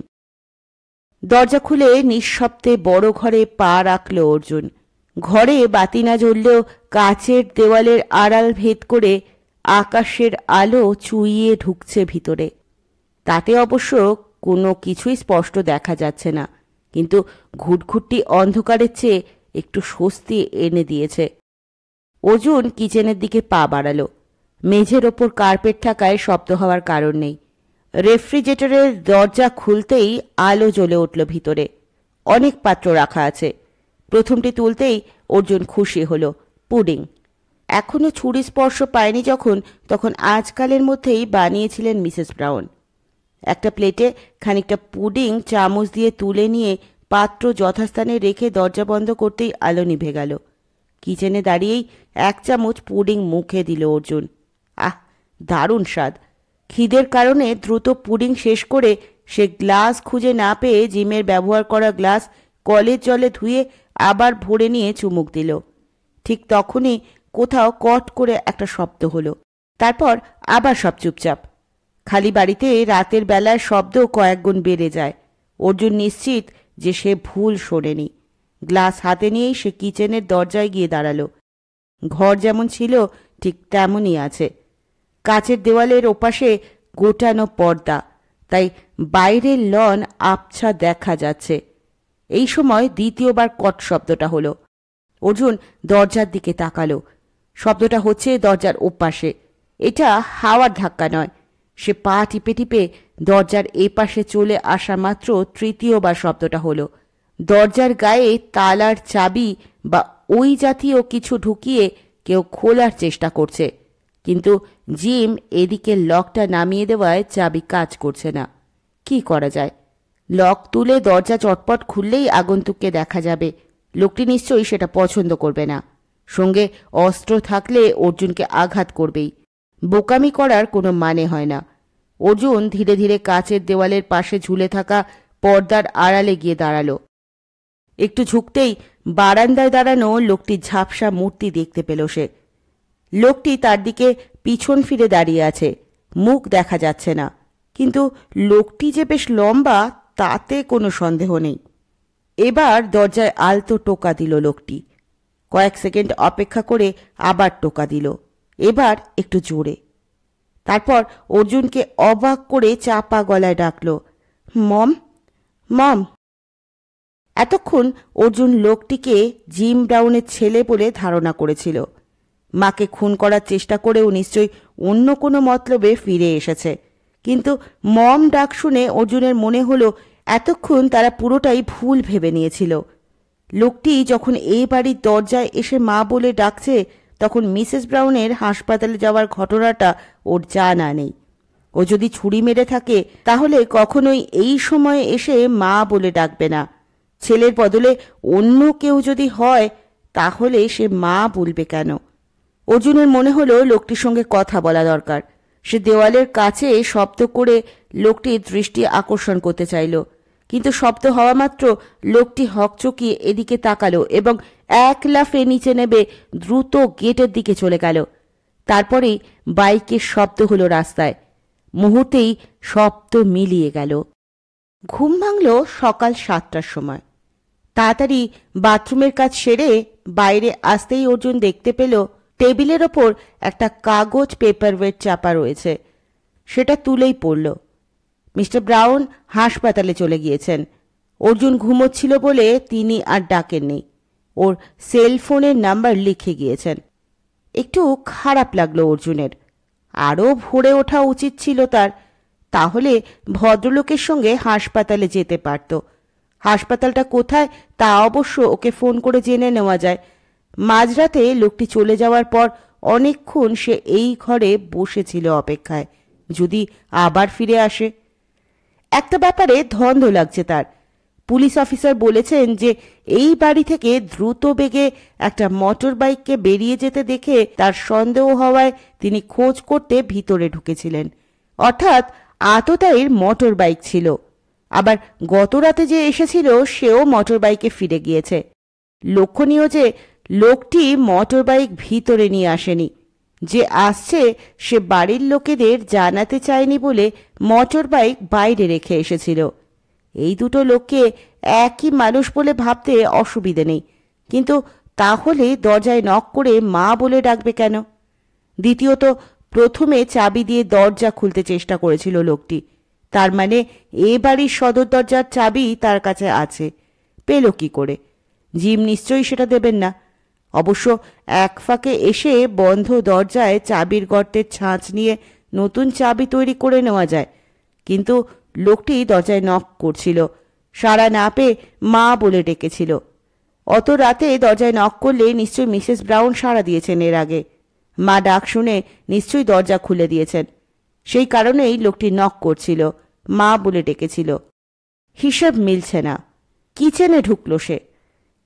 দরজা খুলে নিঃশব্দে বড় ঘরে পা রাখল অর্জুন। ঘরে বাতি না জ্বললেও কাচের দেওয়ালের আড়াল ভেদ করে আকাশের আলো চুইয়ে ঢুকছে ভিতরে। তাতে অবশ্য কোনো কিছুই স্পষ্ট দেখা যাচ্ছে না, কিন্তু ঘুটঘুটি অন্ধকারের চেয়ে একটু স্বস্তি এনে দিয়েছে। অর্জুন কিচেনের দিকে পা বাড়ালো। মেঝের ওপর কার্পেট থাকায় শব্দ হওয়ার কারণ নেই। রেফ্রিজারেটরের দরজা খুলতেই আলো জ্বলে উঠল ভিতরে। অনেক পাত্র রাখা আছে। প্রথমটি তুলতেই অর্জুন খুশি হলো। পুডিং। এখনো ছুরি স্পর্শ পায়নি যখন, তখন আজকালের মধ্যেই বানিয়েছিলেন মিসেস ব্রাউন। একটা প্লেটে খানিকটা পুডিং চামচ দিয়ে তুলে নিয়ে পাত্র যথাস্থানে রেখে দরজা বন্ধ করতেই আলো নিভে গেল। কিচেনে দাঁড়িয়েই এক চামচ পুডিং মুখে দিল অর্জুন। আহ, দারুণ স্বাদ। খিদের কারণে দ্রুত পুডিং শেষ করে সে গ্লাস খুঁজে না পেয়ে জিমের ব্যবহার করা গ্লাস কলের জলে ধুয়ে আবার ভরে নিয়ে চুমুক দিল। ঠিক তখনই কোথাও কট করে একটা শব্দ হলো। তারপর আবার সব চুপচাপ। খালি বাড়িতে রাতের বেলায় শব্দ কয়েক গুণ বেড়ে যায়। অর্জুন নিশ্চিত যে সে ভুল শোনেনি। গ্লাস হাতে নিয়েই সে কিচেনের দরজায় গিয়ে দাঁড়ালো। ঘর যেমন ছিল ঠিক তেমনই আছে। কাচের দেওয়ালের ওপাশে গোটানো পর্দা, তাই বাইরের লন আবছা দেখা যাচ্ছে। এই সময় দ্বিতীয়বার কট শব্দটা হলো। অর্জুন দরজার দিকে তাকালো। শব্দটা হচ্ছে দরজার ওপাশে। এটা হাওয়ার ধাক্কা নয়। সে পা টিপে টিপে দরজার এপাশে চলে আসা মাত্র তৃতীয়বার শব্দটা হলো। দরজার গায়ে তালার চাবি বা ওই জাতীয় কিছু ঢুকিয়ে কেউ খোলার চেষ্টা করছে, কিন্তু জিম এদিকে লকটা নামিয়ে দেওয়ায় চাবি কাজ করছে না। কি করা যায়? লক তুলে দরজা চটপট খুললেই আগন্তুককে দেখা যাবে। লোকটি নিশ্চয়ই সেটা পছন্দ করবে না। সঙ্গে অস্ত্র থাকলে অর্জুনকে আঘাত করবেই। বোকামি করার কোনো মানে হয় না। অর্জুন ধীরে ধীরে কাচের দেওয়ালের পাশে ঝুলে থাকা পর্দার আড়ালে গিয়ে দাঁড়ালো। একটু ঝুঁকতেই বারান্দায় দাঁড়ানো লোকটির ঝাপসা মূর্তি দেখতে পেল সে। লোকটি তার দিকে পিছন ফিরে দাঁড়িয়ে আছে। মুখ দেখা যাচ্ছে না, কিন্তু লোকটি যে বেশ লম্বা তাতে কোনো সন্দেহ নেই। এবার দরজায় আলতো টোকা দিল লোকটি। কয়েক সেকেন্ড অপেক্ষা করে আবার টোকা দিল, এবার একটু জোরে। তারপর অর্জুনকে অবাক করে চাপা গলায় ডাকল, মম, মম। এতক্ষণ অর্জুন লোকটিকে জিম ব্রাউনের ছেলে বলে ধারণা করেছিল। মাকে খুন করার চেষ্টা করেও নিশ্চয়ই অন্য কোনো মতলবে ফিরে এসেছে। কিন্তু মম ডাক শুনে অর্জুনের মনে হলো এতক্ষণ তারা পুরোটাই ভুল ভেবে নিয়েছিল। লোকটি যখন এই বাড়ির দরজায় এসে মা বলে ডাকছে, তখন মিসেস ব্রাউনের হাসপাতালে যাওয়ার ঘটনাটা ওর জানা নেই। ও যদি ছুরি মেরে থাকে তাহলে কখনোই এই সময়ে এসে মা বলে ডাকবে না। ছেলের বদলে অন্য কেউ যদি হয় তাহলে সে মা বলবে কেন? অর্জুনের মনে হলো লোকটির সঙ্গে কথা বলা দরকার। সে দেওয়ালের কাছে শব্দ করে লোকটির দৃষ্টি আকর্ষণ করতে চাইল, কিন্তু শব্দ হওয়া মাত্র লোকটি হকচকিয়ে এদিকে তাকালো এবং এক লাফে নিচে নেবে দ্রুত গেটের দিকে চলে গেল। তারপরেই বাইকের শব্দ হলো রাস্তায়। মুহূর্তেই শব্দ মিলিয়ে গেল। ঘুম ভাঙল সকাল 7টার সময়। তাড়াতাড়ি বাথরুমের কাজ সেরে বাইরে আসতেই অর্জুন দেখতে পেল টেবিলের ওপর একটা কাগজ পেপারওয়েট চাপা রয়েছে, সেটা তুলেই পড়ল। মিস্টার ব্রাউন হাসপাতালে চলে গিয়েছেন। অর্জুন ঘুমোচ্ছিল বলে তিনি আর ডাকেননি। ওর সেল ফোনের নাম্বার লিখে গিয়েছেন। একটু খারাপ লাগলো অর্জুনের। আরও ভোরে ওঠা উচিত ছিল তার, তাহলে ভদ্রলোকের সঙ্গে হাসপাতালে যেতে পারত। হাসপাতালটা কোথায় তা অবশ্য ওকে ফোন করে জেনে নেওয়া যায়। মাঝরাতে লোকটি চলে যাওয়ার পর অনেকক্ষণ সে এই ঘরে বসেছিল অপেক্ষায়, যদি আবার ফিরে আসে। একটা ব্যাপারে ধন্দ লাগছে তার। পুলিশ অফিসার বলেছেন যে এই বাড়ি থেকে দ্রুত বেগে একটা মোটর বাইককে বেরিয়ে যেতে দেখে তার সন্দেহ হওয়ায় তিনি খোঁজ করতে ভিতরে ঢুকেছিলেন। অর্থাৎ আততায়ীর মোটর বাইক ছিল। আবার গত রাতে যে এসেছিল সেও মোটর বাইকে ফিরে গিয়েছে। লক্ষণীয় যে লোকটি মোটর বাইক ভিতরে নিয়ে আসেনি। যে আসছে সে বাড়ির লোকেদের জানাতে চায়নি বলে মোটর বাইক বাইরে রেখে এসেছিল। এই দুটো লোককে একই মানুষ বলে ভাবতে অসুবিধে নেই, কিন্তু তাহলে দরজায় নক করে মা বলে ডাকবে কেন? দ্বিতীয়ত, প্রথমে চাবি দিয়ে দরজা খুলতে চেষ্টা করেছিল লোকটি, তার মানে এ বাড়ির সদর দরজার চাবি তার কাছে আছে। পেল কি করে? জিম নিশ্চয়ই সেটা দেবেন না। অবশ্য এক ফাঁকে এসে বন্ধ দরজায় চাবির গর্তের ছাঁচ নিয়ে নতুন চাবি তৈরি করে নেওয়া যায়, কিন্তু লোকটি দরজায় নক করছিল, সাড়া না পেয়ে মা বলে ডেকেছিল। অত রাতে দরজায় নক করলে নিশ্চয়ই মিসেস ব্রাউন সাড়া দিয়েছেন এর আগে। মা ডাক শুনে নিশ্চয়ই দরজা খুলে দিয়েছেন। সেই কারণেই লোকটি নক করছিল, মা বলে ডেকেছিল। হিসেব মিলছে না। কিচেনে ঢুকলো সে।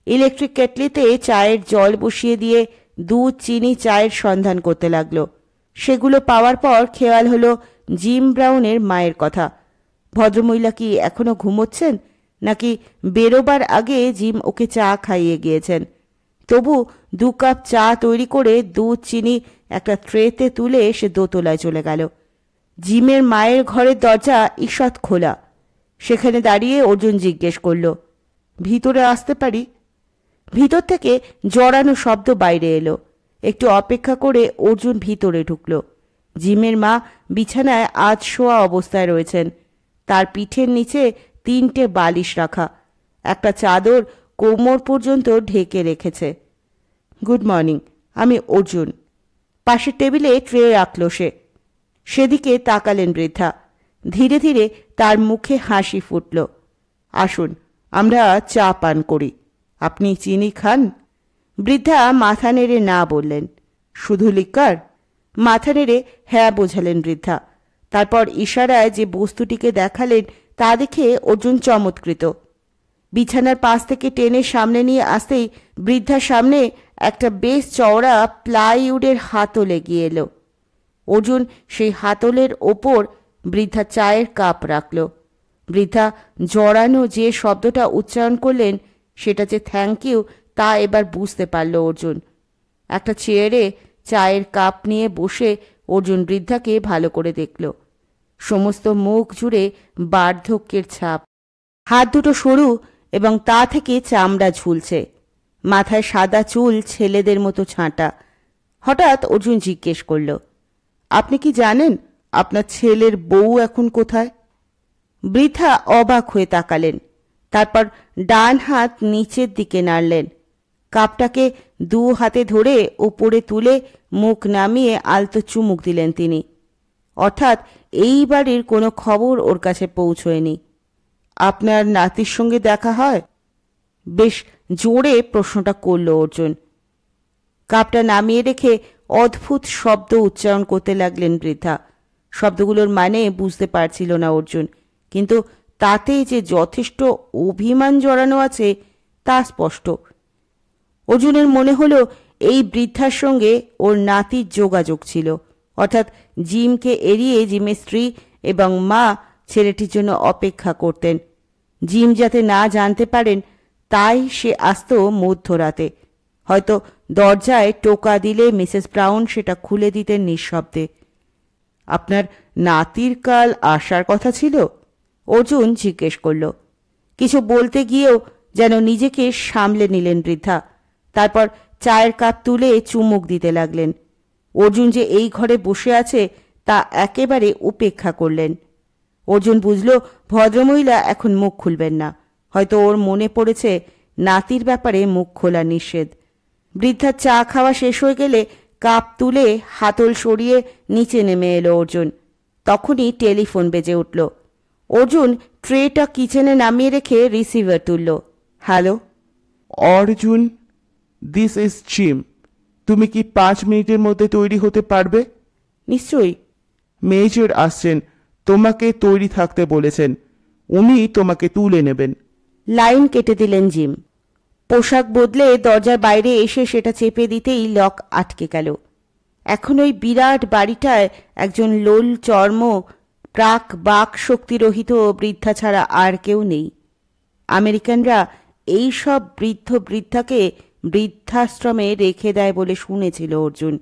ইলেকট্রিক কেটলিতে চায়ের জল বসিয়ে দিয়ে দুধ, চিনি, চায়ের সন্ধান করতে লাগলো। সেগুলো পাওয়ার পর খেয়াল হলো জিম ব্রাউনের মায়ের কথা। ভদ্রমহিলা কি এখনো ঘুমোচ্ছেন, নাকি বেরোবার আগে জিম ওকে চা খাইয়ে গিয়েছেন? তবু 2 কাপ চা তৈরি করে দুধ, চিনি একটা ট্রেতে তুলে সে দোতলায় চলে গেল। জিমের মায়ের ঘরের দরজা ঈষৎ খোলা। সেখানে দাঁড়িয়ে অর্জুন জিজ্ঞেস করল, ভিতরে আসতে পারি? ভিতর থেকে জড়ানো শব্দ বাইরে এলো। একটু অপেক্ষা করে অর্জুন ভিতরে ঢুকল। জিমের মা বিছানায় আধ শোয়া অবস্থায় রয়েছেন। তার পিঠের নিচে 3টে বালিশ রাখা, একটা চাদর কোমর পর্যন্ত ঢেকে রেখেছে। গুড মর্নিং, আমি অর্জুন। পাশের টেবিলে ট্রে রাখল সে। সেদিকে তাকালেন বৃদ্ধা। ধীরে ধীরে তার মুখে হাসি ফুটল। আসুন, আমরা চা পান করি। আপনি চিনি খান? বৃদ্ধা মাথা নেড়ে না বললেন। শুধু লিকার? মাথা নেড়ে হ্যাঁ বোঝালেন বৃদ্ধা। তারপর ইশারায় যে বস্তুটিকে দেখালেন তা দেখে অর্জুন চমৎকৃত। বিছানার পাশ থেকে টেনে সামনে নিয়ে আসতেই বৃদ্ধার সামনে একটা বেশ চওড়া প্লাইউডের হাতল এগিয়ে এলো। অর্জুন সেই হাতলের ওপর বৃদ্ধা চায়ের কাপ রাখল। বৃদ্ধা জড়ানো যে শব্দটা উচ্চারণ করলেন সেটা যে থ্যাংক ইউ তা এবার বুঝতে পারল অর্জুন। একটা চেয়ারে চায়ের কাপ নিয়ে বসে অর্জুন বৃদ্ধাকে ভালো করে দেখল। সমস্ত মুখ জুড়ে বার্ধক্যের ছাপ। হাত দুটো সরু এবং তা থেকে চামড়া ঝুলছে। মাথায় সাদা চুল ছেলেদের মতো ছাঁটা। হঠাৎ অর্জুন জিজ্ঞেস করল, আপনি কি জানেন আপনার ছেলের বউ এখন কোথায়? বৃদ্ধা অবাক হয়ে তাকালেন। তারপর ডান হাত নিচের দিকে নাড়লেন। কাপটাকে 2 হাতে ধরে উপরে তুলে মুখ নামিয়ে আলতো চুমুক দিলেন তিনি। অর্থাৎ এই বাড়ির কোনো খবর ওর কাছে পৌঁছয়নি। আপনার নাতির সঙ্গে দেখা হয়? বেশ জোরে প্রশ্নটা করল অর্জুন। কাপটা নামিয়ে রেখে অদ্ভুত শব্দ উচ্চারণ করতে লাগলেন বৃদ্ধা। শব্দগুলোর মানে বুঝতে পারছিল না অর্জুন, কিন্তু তাতে যে যথেষ্ট অভিমান জড়ানো আছে তা স্পষ্ট। অর্জুনের মনে হলো এই বৃদ্ধার সঙ্গে ওর নাতির যোগাযোগ ছিল, অর্থাৎ জিমকে এড়িয়ে জিমের স্ত্রী এবং মা ছেলেটির জন্য অপেক্ষা করতেন। জিম যাতে না জানতে পারেন তাই সে আসত মধ্যরাতে। হয়তো দরজায় টোকা দিলে মিসেস ব্রাউন সেটা খুলে দিতেন নিঃশব্দে। আপনার নাতির কাল আসার কথা ছিল? অর্জুন জিজ্ঞেস করল। কিছু বলতে গিয়েও যেন নিজেকে সামলে নিলেন বৃদ্ধা। তারপর চায়ের কাপ তুলে চুমুক দিতে লাগলেন। অর্জুন যে এই ঘরে বসে আছে তা একেবারে উপেক্ষা করলেন। অর্জুন বুঝল ভদ্রমহিলা এখন মুখ খুলবেন না, হয়তো ওর মনে পড়েছে নাতির ব্যাপারে মুখ খোলা নিষেধ। বৃদ্ধার চা খাওয়া শেষ হয়ে গেলে কাপ তুলে হাতল সরিয়ে নিচে নেমে এলো অর্জুন। তখনই টেলিফোন বেজে উঠল। অর্জুন ট্রেটা কিচেনে নামিয়ে রেখে রিসিভার তুলল। Hello. Arjun, this is gym. তুমি কি 5 মিনিটের মধ্যে তৈরি হতে পারবে? নিশ্চয়ই। মেজর আসছেন, তোমাকে তৈরি থাকতে বলেছেন। উনি তোমাকে তুলে নেবেন। লাইন কেটে দিলেন জিম। পোশাক বদলে দরজার বাইরে এসে সেটা চেপে দিতেই লক আটকে গেল। এখন ওই বিরাট বাড়িটায় একজন লোল চর্ম প্রাক বাক শক্তিরহিত বৃদ্ধা ছাড়া আর কেউ নেই। আমেরিকানরা এই সব বৃদ্ধ বৃদ্ধাকে বৃদ্ধাশ্রমে রেখে দেয় বলে শুনেছিল অর্জুন।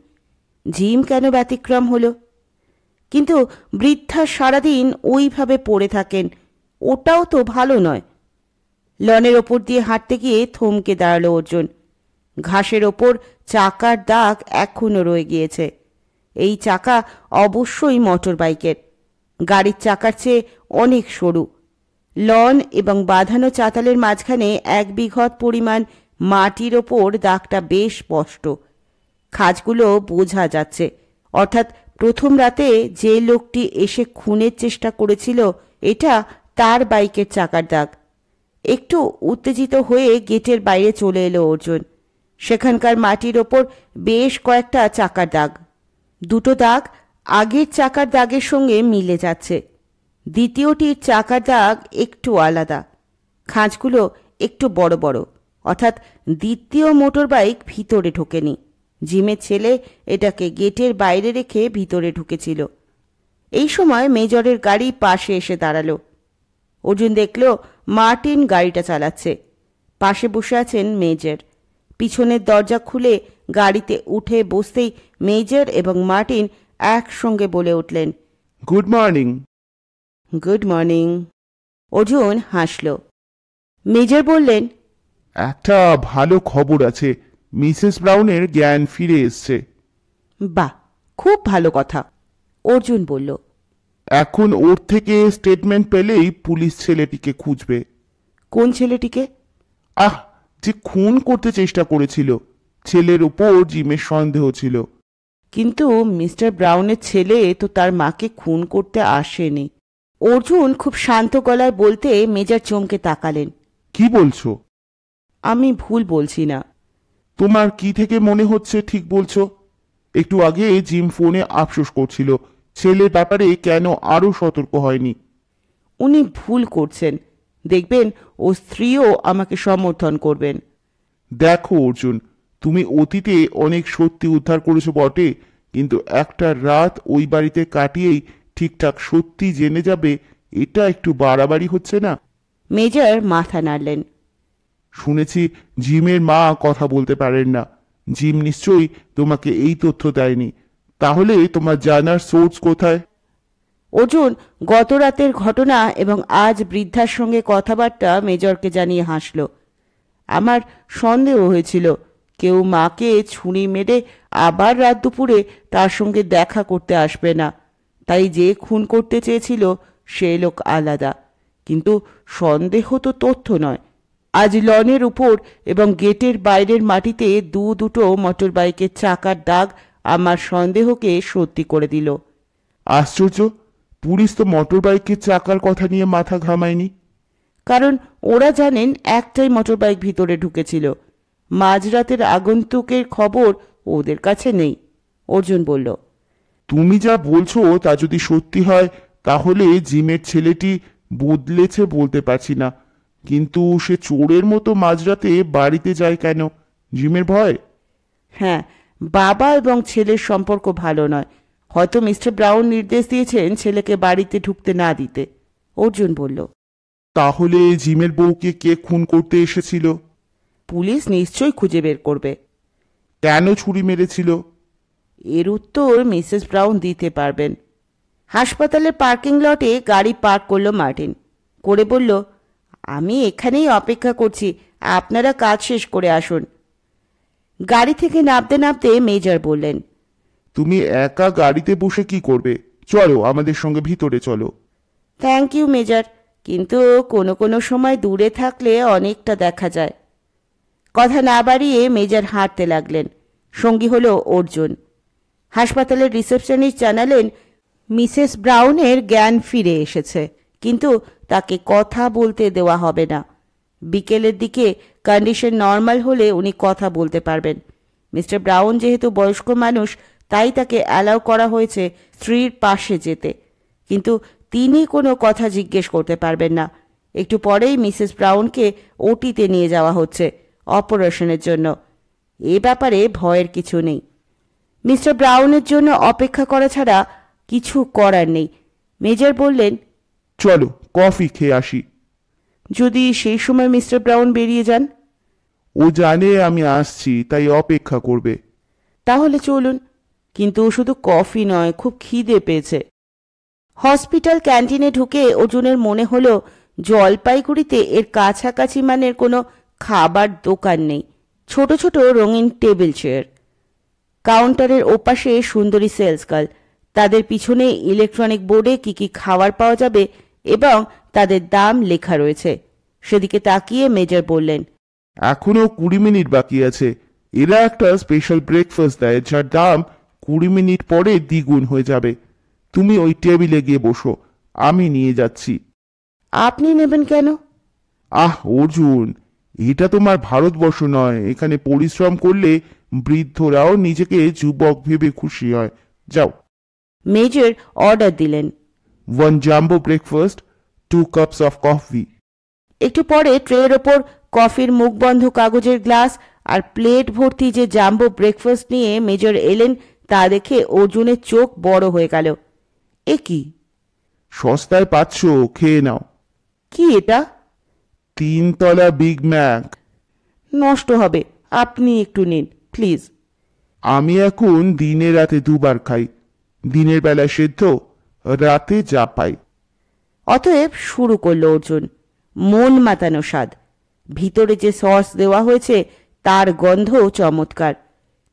জিম কেন ব্যতিক্রম হলো? কিন্তু বৃদ্ধা সারাদিন ওইভাবে পড়ে থাকেন, ওটাও তো ভালো নয়। লনের ওপর দিয়ে হাঁটতে গিয়ে থমকে দাঁড়ালো অর্জুন। ঘাসের ওপর চাকার দাগ এখনো রয়ে গিয়েছে। এই চাকা অবশ্যই মোটর বাইকের। গাড়ির চাকার চেয়ে অনেক সরু। লন এবং বাঁধানো চাতালের মাঝখানে 1 বিঘত পরিমাণ মাটির ওপর দাগটা বেশ স্পষ্ট। খাঁজগুলো বোঝা যাচ্ছে, অর্থাৎ প্রথম রাতে যে লোকটি এসে খুনের চেষ্টা করেছিল এটা তার বাইকের চাকার দাগ। একটু উত্তেজিত হয়ে গেটের বাইরে চলে এলো অর্জুন। সেখানকার মাটির ওপর বেশ কয়েকটা চাকার দাগ। দুটো দাগ আগের চাকার দাগের সঙ্গে মিলে যাচ্ছে। দ্বিতীয়টির চাকার দাগ একটু আলাদা, খাঁজগুলো একটু বড় বড়, অর্থাৎ দ্বিতীয় মোটর বাইক ভিতরে ঢোকেনি। জিমের ছেলে এটাকে গেটের বাইরে রেখে ভিতরে ঢুকেছিল। এই সময় মেজরের গাড়ি পাশে এসে দাঁড়ালো। অর্জুন দেখল মার্টিন গাড়িটা চালাচ্ছে। পাশে বসে আছেন মেজর। পিছনের দরজা খুলে গাড়িতে উঠে বসতেই মেজর এবং মার্টিন একসঙ্গে বলে উঠলেন, good morning. Good morning. Arjun হাসল। মেজর বললেন, একটা ভালো খবর আছে, মিসেস ব্রাউনের জ্ঞান ফিরে এসছে। বাহ, খুব ভালো কথা। অর্জুন বলল, এখন ওর থেকে স্টেটমেন্ট পেলেই পুলিশ ছেলেটিকে খুঁজবে। কোন ছেলেটিকে? যে খুন করতে চেষ্টা করেছিল। ছেলের উপর জিমের সন্দেহ ছিল। কিন্তু মিস্টার ব্রাউনের ছেলে তো তার মাকে খুন করতে আসেনি। অর্জুন খুব শান্ত গলায় বলতে মেজর চমকে তাকালেন। কি বলছো? আমি ভুল বলছি না। তোমার কি থেকে মনে হচ্ছে ঠিক বলছো? একটু আগে জিম ফোনে আফসোস করছিল ছেলের ব্যাপারে কেন আরো সতর্ক হয়নি। উনি ভুল করছেন, দেখবেন ও স্ত্রীও আমাকে সমর্থন করবেন। দেখো অর্জুন, তুমি অতীতে অনেক সত্যি উদ্ধার করেছো বটে, কিন্তু একটা রাত ওই বাড়িতে কাটিয়েই ঠিকঠাক সত্যি জেনে যাবে, এটা একটু বাড়াবাড়ি হচ্ছে না? মেজর মাথা নাড়লেন। শুনেছি জিমের মা কথা বলতে পারেন না। জিম নিশ্চয়ই তোমাকে এই তথ্য দেয়নি। তাহলে তোমার জানার সোর্স কোথায়? অর্জুন গত রাতের ঘটনা এবং আজ বৃদ্ধার সঙ্গে কথাবার্তা মেজরকে জানিয়ে হাসল। আমার সন্দেহ হয়েছিল কেউ মাকে ছুরি মেরে আবার রাত দুপুরে তার সঙ্গে দেখা করতে আসবে না, তাই যে খুন করতে চেয়েছিল সে লোক আলাদা। কিন্তু সন্দেহ তো তথ্য নয়। আজ লনের উপর এবং গেটের বাইরের মাটিতে দুটো মোটর বাইকের চাকার দাগ আমার সন্দেহকে সত্যি করে দিল। আশ্চর্য, পুলিশ তো মোটর বাইকের চাকার কথা নিয়ে মাথা ঘামায়নি। কারণ ওরা জানেন একটাই মোটর বাইক ভিতরে ঢুকেছিল। মাঝরাতের আগন্তুকের খবর ওদের কাছে নেই। অর্জুন বলল, তুমি যা বলছো তা যদি সত্যি হয় তাহলে জিমের ছেলেটি বদলেছে বলতে পারছি না, কিন্তু সে চোরের মতো মাঝরাতে বাড়িতে যায় কেন? জিমের ভয়? হ্যাঁ, বাবা এবং ছেলের সম্পর্ক ভালো নয়। হয়তো মিস্টার ব্রাউন নির্দেশ দিয়েছেন ছেলেকে বাড়িতে ঢুকতে না দিতে। অর্জুন বলল, তাহলে জিমের বউকে কে খুন করতে এসেছিল? পুলিশ নিশ্চয়ই খুঁজে বের করবে। কেন ছুরি মেরেছিল? এর উত্তর মিসেস ব্রাউন দিতে পারবেন। হাসপাতালের পার্কিং লটে গাড়ি পার্ক করলো মার্টিন, করে বলল, আমি এখানেই অপেক্ষা করছি, আপনারা কাজ শেষ করে আসুন। গাড়ি থেকে নামতে নামতে মেজর বললেন, তুমি একা গাড়িতে বসে কি করবে? চলো আমাদের সঙ্গে ভিতরে চলো। থ্যাংক ইউ মেজর, কিন্তু কোনো কোনো সময় দূরে থাকলে অনেকটা দেখা যায়। কথা না বাড়িয়ে মেজর হাঁটতে লাগলেন। সঙ্গী হলো অর্জুন। হাসপাতালের রিসেপশনিস্ট জানালেন মিসেস ব্রাউনের জ্ঞান ফিরে এসেছে, কিন্তু তাকে কথা বলতে দেওয়া হবে না। বিকেলের দিকে কন্ডিশন নর্মাল হলে উনি কথা বলতে পারবেন। মিস্টার ব্রাউন যেহেতু বয়স্ক মানুষ, তাই তাকে অ্যালাউ করা হয়েছে স্ত্রীর পাশে যেতে, কিন্তু তিনি কোনো কথা জিজ্ঞেস করতে পারবেন না। একটু পরেই মিসেস ব্রাউনকে ওটিতে নিয়ে যাওয়া হচ্ছে অপারেশনের জন্য। এ ব্যাপারে ভয়ের কিছু নেই। মিস্টার ব্রাউনের জন্য অপেক্ষা করা ছাড়া কিছু করার নেই। মেজর বললেন, চলো কফি খেয়ে আসি। যদি সেই সময় মিস্টার ব্রাউন বেরিয়ে যান? ও জানে আমি আসছি, তাই অপেক্ষা করবে। তাহলে চলুন, কিন্তু শুধু কফি নয়, খুব খিদে পেয়েছে। হসপিটাল ক্যান্টিনে ঢুকে অর্জুনের মনে হলো জলপাইগুড়িতে এর কাছাকাছি মানের কোনো খাবার দোকান নেই। ছোট ছোট রঙিন টেবিল চেয়ার, কাউন্টারের ওপাশে সুন্দরী সেলস গার্ল, তাদের পিছনে ইলেকট্রনিক বোর্ডে কি কি খাবার পাওয়া যাবে এবং তাদের দাম লেখা রয়েছে। সেদিকে তাকিয়ে মেজর বললেন, এখনো 20 মিনিট বাকি আছে। এরা একটা স্পেশাল ব্রেকফাস্ট দেয় যার দাম 20 মিনিট পরে দ্বিগুণ হয়ে যাবে। তুমি ওই টেবিলে গিয়ে বসো, আমি নিয়ে যাচ্ছি। আপনি নেবেন কেন? আহ অর্জুন, এটা তোমার ভারতবর্ষ নয়। এখানে পরিশ্রম করলে বৃদ্ধরাও নিজেকে যুবক ভেবে খুশি হয়। যাও। মেজর অর্ডার দিলেন, 1 jumbo breakfast, 2 cups of coffee. একটু পরে ট্রের ওপর কফির মুখবন্ধ কাগজের গ্লাস আর প্লেট ভর্তি যে জাম্বো ব্রেকফাস্ট নিয়ে মেজর এলেন, তা দেখে অর্জুনের চোখ বড় হয়ে গেল। এ কি? সস্তায় পাচ্ছ, খেয়ে নাও। কি এটা? 3 তলা বিগ ম্যাক। নষ্ট হবে, আপনি একটু নিন প্লিজ। আমি এখন দিনে রাতে 2 বার খাই। দিনের বেলা সেদ্ধ, রাতে যা পাই। অতএব শুরু করল অর্জুন। মন মাতানো স্বাদ। ভিতরে যে সস দেওয়া হয়েছে তার গন্ধও চমৎকার।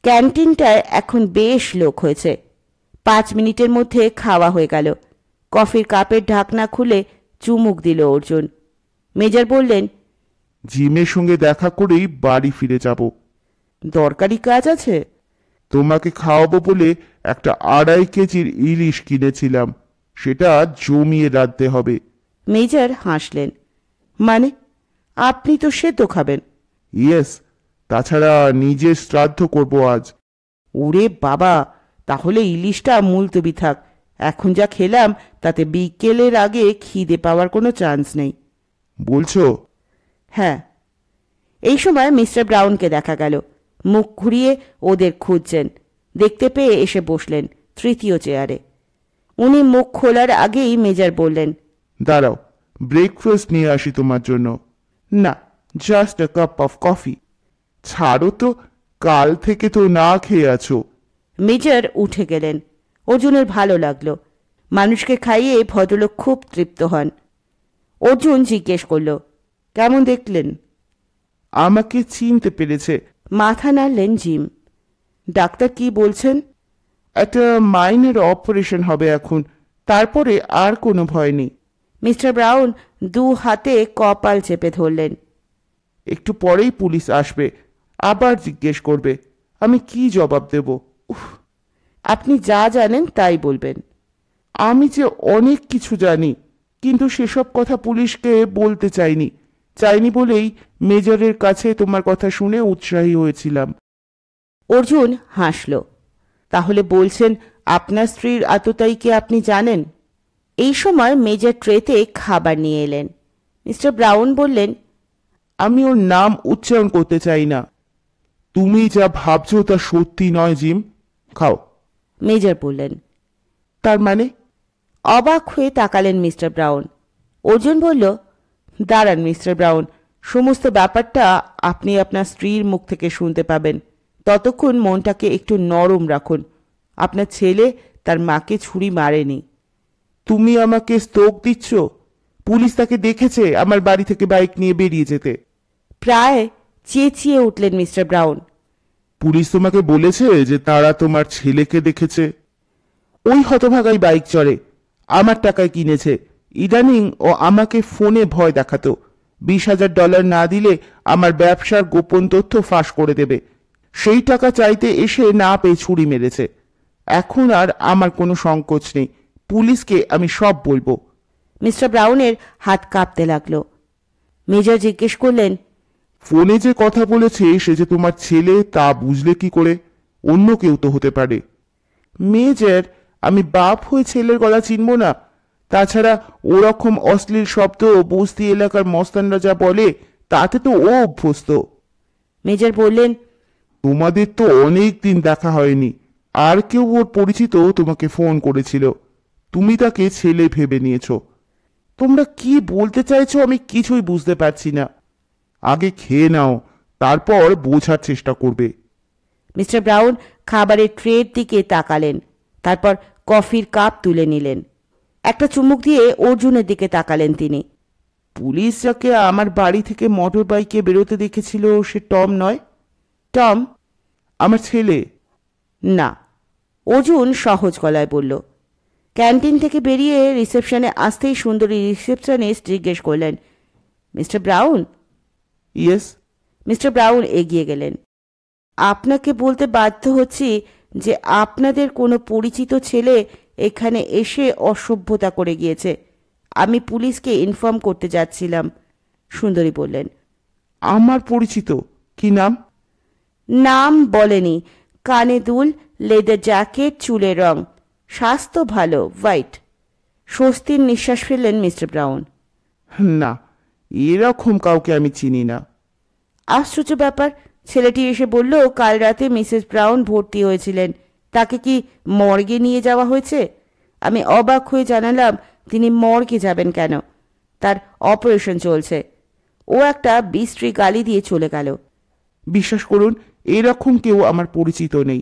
ক্যান্টিনটায় এখন বেশ লোক হয়েছে। 5 মিনিটের মধ্যে খাওয়া হয়ে গেল। কফির কাপের ঢাকনা খুলে চুমুক দিল অর্জুন। মেজর বললেন, জিমের সঙ্গে দেখা করেই বাড়ি ফিরে যাব। দরকারি কাজ আছে? তোমাকে খাওয়াবো বলে একটা 2.5 কেজির ইলিশ কিনেছিলাম, সেটা জমিয়ে রাখতে হবে। মেজর হাসলেন। মানে, আপনি তো সেদ্ধ খাবেন? ইয়েস, তাছাড়া নিজের শ্রাদ্ধ করব আজ। ওরে বাবা, তাহলে ইলিশটা মুলতবি থাক। এখন যা খেলাম তাতে বিকেলের আগে খিদে পাওয়ার কোনো চান্স নেই। বলছো? হ্যাঁ। এই সময় মিস্টার ব্রাউনকে দেখা গেল। মুখ ঘুরিয়ে ওদের খুঁজছেন। দেখতে পেয়ে এসে বসলেন তৃতীয় চেয়ারে। উনি মুখ খোলার আগেই মেজর বললেন, দাঁড়াও, ব্রেকফাস্ট নিয়ে আসি তোমার জন্য। না, just a cup of coffee. ছাড়ো তো, কাল থেকে তো না খেয়ে আছো। মেজর উঠে গেলেন। অর্জুনের ভালো লাগলো। মানুষকে খাইয়ে ভদ্রলোক খুব তৃপ্ত হন। অর্জুন জিজ্ঞেস করল, কেমন দেখলেন? আমাকে চিনতে পেরেছে। মাথা নাড়লেন জিম। ডাক্তার কি বলছেন? একটা মাইনর অপারেশন হবে এখন, তারপরে আর কোনো ভয় নেই। মিস্টার ব্রাউন 2 হাতে কপাল চেপে ধরলেন। একটু পরেই পুলিশ আসবে, আবার জিজ্ঞেস করবে। আমি কি জবাব দেব? উফ। আপনি যা জানেন তাই বলবেন। আমি যে অনেক কিছু জানি, কিন্তু সেসব কথা পুলিশকে বলতে চাইনি বলেই মেজরের কাছে তোমার কথা শুনে উৎসাহী হয়েছিলাম। অর্জুন হাসল। তাহলে বলছেন আপনার স্ত্রীর আততায়ীকে আপনি জানেন? এই সময় মেজর ট্রেতে খাবার নিয়ে এলেন। মিস্টার ব্রাউন বললেন, আমি ওর নাম উচ্চারণ করতে চাই না। তুমি যা ভাবছো তা সত্যি নয় জিম। খাও। মেজর বললেন। তার মানে? অবাক হয়ে তাকালেন মিস্টার ব্রাউন। অর্জুন বলল, দাঁড়ান মিস্টার ব্রাউন, সমস্ত ব্যাপারটা আপনি আপনার স্ত্রীর মুখ থেকে শুনতে পাবেন। ততক্ষণ মনটাকে একটু নরম রাখুন। আপনার ছেলে তার মাকে ছুরি মারেনি। তুমি আমাকে স্তোক দিচ্ছ? পুলিশ তাকে দেখেছে আমার বাড়ি থেকে বাইক নিয়ে বেরিয়ে যেতে। প্রায় চেঁচিয়ে উঠলেন মিস্টার ব্রাউন। পুলিশ তোমাকে বলেছে যে তারা তোমার ছেলেকে দেখেছে? ওই হতভাগাই বাইক চড়ে, আমার টাকায় কিনেছে। ইদানিং ও আমাকে ফোনে ভয় দেখাতো, $20,000 না দিলে আমার ব্যবসার গোপন তথ্য ফাঁস করে দেবে। সেই টাকা চাইতে এসে না পেয়ে ছুরি মেরেছে। এখন আর আমার কোনো সংকোচ নেই, পুলিশকে আমি সব বলবো। মিস্টার ব্রাউনের হাত কাঁপতে লাগলো। মেজর জিজ্ঞেস করলেন, ফোনে যে কথা বলেছে সে যে তোমার ছেলে তা বুঝলে কি করে? অন্য কেউ তো হতে পারে। মেজর, আমি বাপ হয়ে ছেলের গলা চিনব না? তাছাড়া ওরকম অশ্লীল শব্দ বস্তি এলাকার মস্তানরা যা বলে তাতে তো ও অভ্যস্ত। মেজর বললেন, তোমাদের তো অনেক দিন দেখা হয়নি, আর কেউ ওর পরিচিত তোমাকে ফোন করেছিল, তুমি তাকে ছেলে ভেবে নিয়েছো। তোমরা কি বলতে চাইছো আমি কিছুই বুঝতে পারছি না। আগে খেয়ে নাও, তারপর বোঝার চেষ্টা করবে। মিস্টার ব্রাউন খাবারের ট্রের দিকে তাকালেন, তারপর কফির কাপ তুলে নিলেন। একটা চুমুক দিয়ে অর্জুনের দিকে তাকালেন তিনি। পুলিশ যাকে আমার বাড়ি থেকে মোটর বাইকে বেরোতে দেখেছিল সে টম নয়? টম আমার ছেলে। না, অর্জুন সহজ গলায় বলল। ক্যান্টিন থেকে বেরিয়ে রিসেপশনে আসতেই সুন্দরী রিসেপশনিস্ট জিজ্ঞেস করলেন, mister brown? Yes. Mister brown এগিয়ে গেলেন। আপনাকে বলতে বাধ্য হচ্ছি যে আপনাদের কোনো পরিচিত ছেলে এখানে এসে অসভ্যতা করে গিয়েছে। আমি পুলিশকে ইনফর্ম করতে যাচ্ছিলাম। সুন্দরী বললেন। আমার পরিচিত? কি নাম? নাম বলেনি। কানে দুল, লেদার জ্যাকেট, চুলের রং, স্বাস্থ্য ভালো, হোয়াইট। স্বস্তির নিঃশ্বাস ফেললেন মিস্টার ব্রাউন। না, এরকম কাউকে আমি চিনি না। আশ্চর্য ব্যাপার, ছেলেটি এসে বলল কাল রাতে মিসেস ব্রাউন ভর্তি হয়েছিলেন, তাকে কি মর্গে নিয়ে যাওয়া হয়েছে? আমি অবাক হয়ে জানালাম তিনি মর্গে যাবেন কেন, তার অপারেশন চলছে। ও একটা বিশ্রী গালি দিয়ে চলে গেল। বিশ্বাস করুন, এরকম কেউ আমার পরিচিত নেই।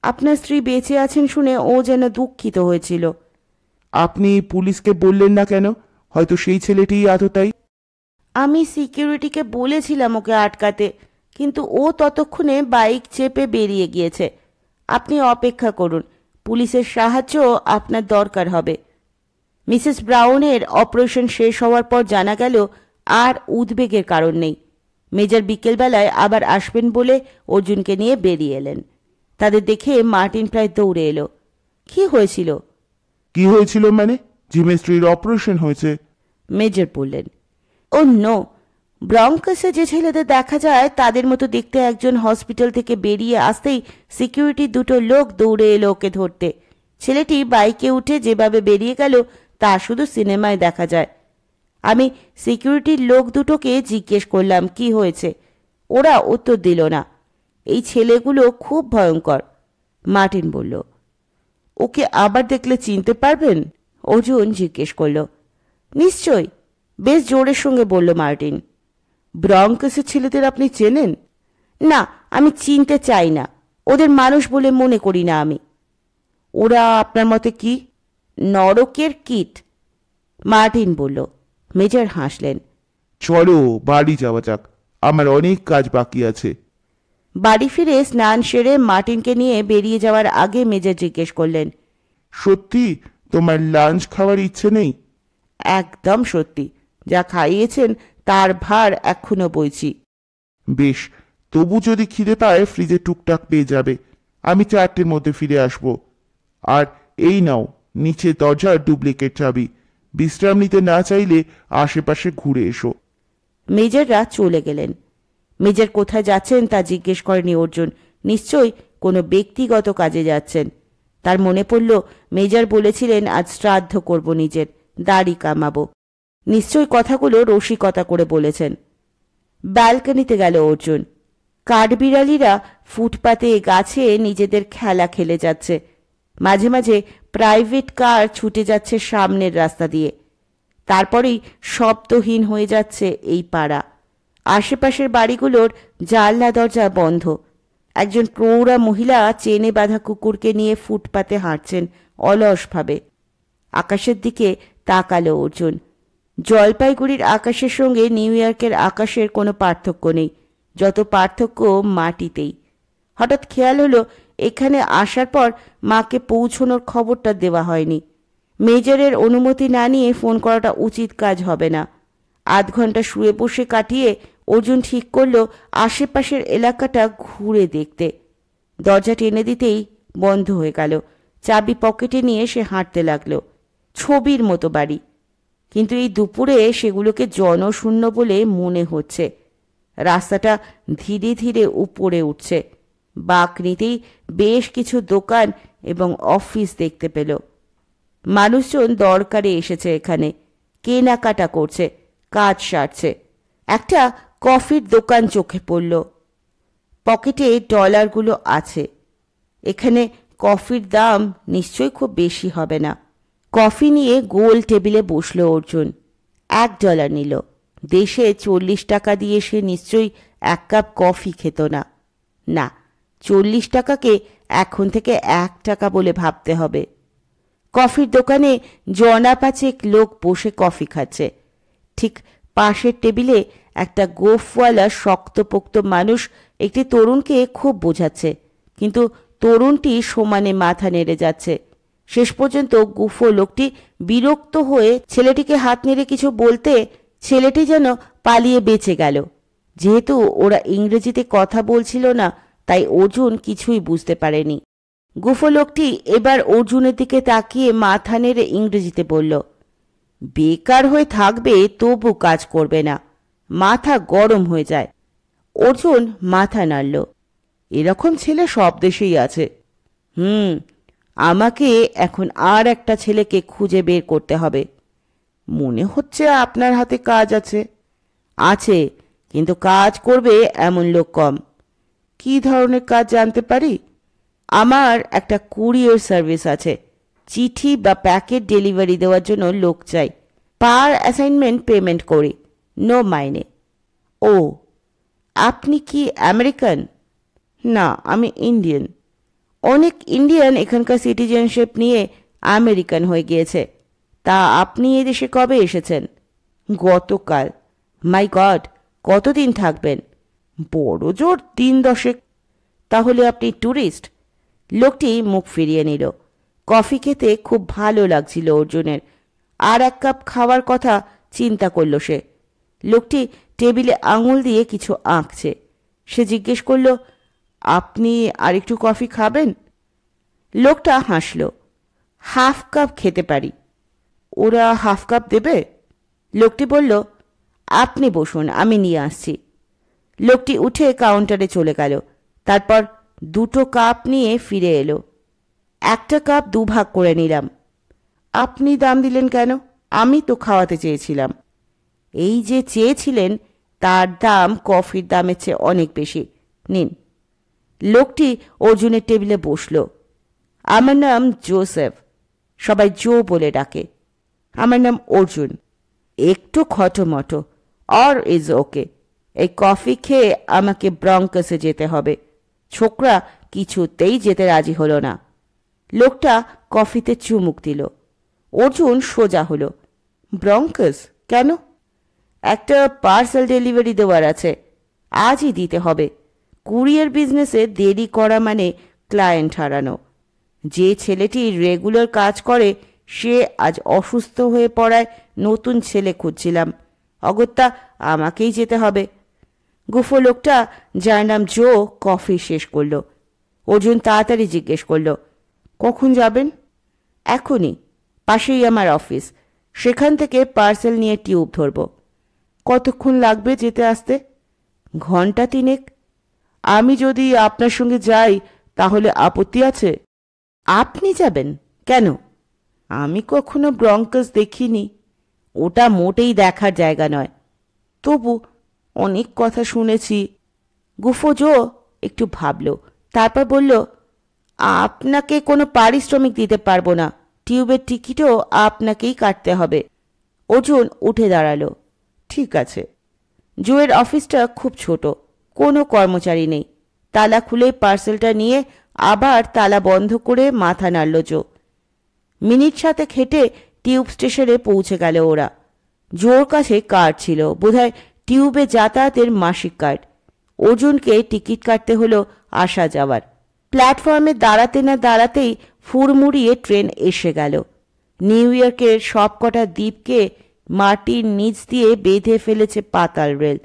আপনার স্ত্রী বেঁচে আছেন শুনে ও যেন দুঃখিত হয়েছিল। আপনি পুলিশকে বললেন না কেন? হয়তো সেই ছেলেটিই আততায়ী। আমি সিকিউরিটিকে বলেছিলাম ওকে আটকাতে, কিন্তু ও ততক্ষণে বাইক চেপে বেরিয়ে গিয়েছে। আপনি অপেক্ষা করুন, পুলিশের সাহায্য আপনার দরকার হবে। মিসেস ব্রাউনের অপারেশন শেষ হওয়ার পর জানা গেল আর উদ্বেগের কারণ নেই। মেজর বিকেলবেলায় আবার আসবেন বলে অর্জুনকে নিয়ে বেরিয়ে এলেন। তাদের দেখে মার্টিন প্রায় দৌড়ে এলো। কি হয়েছিল? কি হয়েছিল মানে? জিমের স্ত্রীর অপারেশন হয়েছে। মেজর বললেন। ও নো, ব্রঙ্কাসে যে ছেলেদের দেখা যায় তাদের মতো দেখতে একজন হসপিটাল থেকে বেরিয়ে আসতেই সিকিউরিটি দুটো লোক দৌড়ে এলো ওকে ধরতে। ছেলেটি বাইকে উঠে যেভাবে বেরিয়ে গেল তা শুধু সিনেমায় দেখা যায়। আমি সিকিউরিটির লোক দুটোকে জিজ্ঞেস করলাম কি হয়েছে, ওরা উত্তর দিল না। এই ছেলেগুলো খুব ভয়ঙ্কর। মার্টিন বলল। ওকে আবার দেখলে চিনতে পারবেন? অর্জুন জিজ্ঞেস করল। নিশ্চয়, বেশ জোরের সঙ্গে বলল মার্টিন। ব্রঙ্কাসের ছেলেদের আপনি চেনেন? না, আমি চিনতে চাই না, ওদের মানুষ বলে মনে করি না আমি। ওরা আপনার মতে কি? নরকের কীট, মার্টিন বলল। মেজর হাসলেন। চলো বাড়ি যাওয়া যাক, আমার অনেক কাজ বাকি আছে। বাড়ি ফিরে স্নান সেরে মার্টিনকে নিয়ে বেরিয়ে যাওয়ার আগে মেজর জিজ্ঞেস করলেন, সত্যি তোমার লাঞ্চ খাওয়ার ইচ্ছে নেই? একদম সত্যি, যা খাইয়েছেন তার ভার এখনো বইছি। বেশ, তবু যদি খিদে পায় ফ্রিজে টুকটাক পেয়ে যাবে। আমি 4টের মধ্যে ফিরে আসব। আর এই নাও নিচে দরজার ডুপ্লিকেট চাবি। বিশ্রাম নিতে না চাইলে আশেপাশে ঘুরে এসো। মেজররা চলে গেলেন। মেজর কোথায় যাচ্ছেন তা জিজ্ঞেস করেনি অর্জুন। নিশ্চয়ই কোনো ব্যক্তিগত কাজে যাচ্ছেন। তার মনে পড়ল মেজর বলেছিলেন আজ শ্রাদ্ধ করব নিজের, দাড়ি কামাবো। নিশ্চয়ই কথাগুলো রসিকতা করে বলেছেন। ব্যালকনিতে গেল অর্জুন। কাঠবিড়ালিরা ফুটপাতে গাছে নিজেদের খেলা খেলে যাচ্ছে। মাঝে মাঝে প্রাইভেট কার ছুটে যাচ্ছে সামনের রাস্তা দিয়ে। তারপরেই শব্দহীন হয়ে যাচ্ছে এই পাড়া। আশেপাশের বাড়িগুলোর জানলা দরজা বন্ধ। একজন প্রৌঢ়া মহিলা চেনে বাঁধা কুকুরকে নিয়ে ফুটপাতে হাঁটছেন অলসভাবে। আকাশের দিকে তাকালো অর্জুন। জলপাইগুড়ির আকাশের সঙ্গে নিউ ইয়র্কের আকাশের কোনো পার্থক্য নেই, যত পার্থক্য মাটিতেই। হঠাৎ খেয়াল হলো এখানে আসার পর মাকে পৌঁছনোর খবরটা দেওয়া হয়নি। মেজরের অনুমতি না নিয়ে ফোন করাটা উচিত কাজ হবে না। আধ ঘন্টা শুয়ে বসে কাটিয়ে অর্জুন ঠিক করলো আশেপাশের এলাকাটা ঘুরে দেখতে। দরজা টেনে দিতেই বন্ধ হয়ে গেল। চাবি পকেটে নিয়ে সে হাঁটতে লাগলো। ছবির মতো বাড়ি, কিন্তু এই দুপুরে সেগুলোকে জনশূন্য বলে মনে হচ্ছে। রাস্তাটা ধীরে ধীরে উপরে উঠছে। বাঁক নিতেই বেশ কিছু দোকান এবং অফিস দেখতে পেল। মানুষজন দরকারে এসেছে, এখানে কেনাকাটা করছে, কাজ সারছে। একটা কফির দোকান চোখে পড়ল। পকেটে ডলারগুলো আছে। এখানে কফির দাম নিশ্চয়ই খুব বেশি হবে না। কফি নিয়ে গোল টেবিলে বসল অর্জুন। $1 নিল। দেশে 40 টাকা দিয়ে সে নিশ্চয়ই 1 কাপ কফি খেত না। না, 40 টাকাকে এখন থেকে 1 টাকা বলে ভাবতে হবে। কফির দোকানে জনা 5 লোক বসে কফি খাচ্ছে। ঠিক পাশের টেবিলে একটা গোফওয়ালা শক্তপোক্ত মানুষ একটি তরুণকে খুব বোঝাচ্ছে, কিন্তু তরুণটি সমানে মাথা নেড়ে যাচ্ছে। শেষ পর্যন্ত গুফো লোকটি বিরক্ত হয়ে ছেলেটিকে হাত নেড়ে কিছু বলতে ছেলেটি যেন পালিয়ে বেঁচে গেল। যেহেতু ওরা ইংরেজিতে কথা বলছিল না, তাই অর্জুন কিছুই বুঝতে পারেনি। গুফো লোকটি এবার অর্জুনের দিকে তাকিয়ে মাথা নেড়ে ইংরেজিতে বলল, বেকার হয়ে থাকবে তবু কাজ করবে না, মাথা গরম হয়ে যায়। অর্জুন মাথা নাড়ল। এরকম ছেলে সব দেশেই আছে। আমাকে এখন আর একটা ছেলেকে খুঁজে বের করতে হবে। মনে হচ্ছে আপনার হাতে কাজ আছে। আছে, কিন্তু কাজ করবে এমন লোক কম। কি ধরনের কাজ জানতে পারি? আমার একটা কুরিয়ার সার্ভিস আছে। চিঠি বা প্যাকেট ডেলিভারি দেওয়ার জন্য লোক চাই। পার অ্যাসাইনমেন্ট পেমেন্ট করি, নো মাইনে। ও, আপনি কি আমেরিকান? না, আমি ইন্ডিয়ান। অনেক ইন্ডিয়ান এখানকার সিটিজেনশিপ নিয়ে আমেরিকান হয়ে গিয়েছে। তা আপনি এই দেশে কবে এসেছেন? গতকাল। মাই গড, কতদিন থাকবেন? বড় জোর 3-10। তাহলে আপনি ট্যুরিস্ট? লোকটি মুখ ফিরিয়ে নিল। কফি খেতে খুব ভালো লাগছিল অর্জুনের। আর 1 কাপ খাওয়ার কথা চিন্তা করল সে। লোকটি টেবিলে আঙুল দিয়ে কিছু আঁকছে। সে জিজ্ঞেস করল, আপনি আরেকটু কফি খাবেন? লোকটা হাসল। ½ কাপ খেতে পারি। ওরা ½ কাপ দেবে? লোকটি বলল, আপনি বসুন, আমি নিয়ে আসছি। লোকটি উঠে কাউন্টারে চলে গেল। তারপর 2টো কাপ নিয়ে ফিরে এলো। একটা কাপ 2 ভাগ করে নিলাম। আপনি দাম দিলেন কেন? আমি তো খাওয়াতে চেয়েছিলাম। এই যে চেয়েছিলেন তার দাম কফির দামের চেয়ে অনেক বেশি। নিন। লোকটি অর্জুনের টেবিলে বসল। আমার নাম জোসেফ, সবাই জো বলে ডাকে। আমার নাম অর্জুন। একটু খটোমটো, অর ইজ ওকে। এই কফি খেয়ে আমাকে ব্রঙ্কসে যেতে হবে। ছোকরা কিছুতেই যেতে রাজি হলো না। লোকটা কফিতে চুমুক দিল। অর্জুন সোজা হলো। ব্রঙ্কস কেন? একটা পার্সেল ডেলিভারি দেওয়ার আছে, আজই দিতে হবে। কুরিয়ার বিজনেসে দেরি করা মানে ক্লায়েন্ট হারানো। যে ছেলেটি রেগুলার কাজ করে সে আজ অসুস্থ হয়ে পড়ায় নতুন ছেলে খুঁজছিলাম। অগত্যা আমাকেই যেতে হবে। গুফো লোকটা, যার নাম জো, কফি শেষ করল। অর্জুন তাড়াতাড়ি জিজ্ঞেস করল, কখন যাবেন? এখনই। পাশেই আমার অফিস, সেখান থেকে পার্সেল নিয়ে টিউব ধরব। কতক্ষণ লাগবে যেতে আসতে? 1 ঘন্টা 3। আমি যদি আপনার সঙ্গে যাই তাহলে আপত্তি আছে? আপনি যাবেন কেন? আমি কখনো ব্রঙ্কস দেখিনি। ওটা মোটেই দেখার জায়গা নয়। তবু অনেক কথা শুনেছি। গুফো জো একটু ভাবল, তারপর বলল, আপনাকে কোনো পারিশ্রমিক দিতে পারবো না। টিউবের টিকিটও আপনাকেই কাটতে হবে। অর্জুন উঠে দাঁড়ালো। ঠিক আছে। জোয়ের অফিসটা খুব ছোট, কোনো কর্মচারী নেই। তালা খুলে পার্সেলটা নিয়ে আবার তালা বন্ধ করে মাথা নাড়ল জো। মিনিট 7 হেঁটে টিউব স্টেশনে পৌঁছে গেল ওরা। জোর কাছে কার্ড ছিল, বোধহয় টিউবে যাতায়াতের মাসিক কার্ড। অর্জুনকে টিকিট কাটতে হলো আসা যাওয়ার। প্ল্যাটফর্মে দাঁড়াতে না দাঁড়াতেই ফুরমুড়িয়ে ট্রেন এসে গেল। নিউ ইয়র্কের সবকটা দ্বীপকে মাটির নিচ দিয়ে বেঁধে ফেলেছে পাতাল রেল।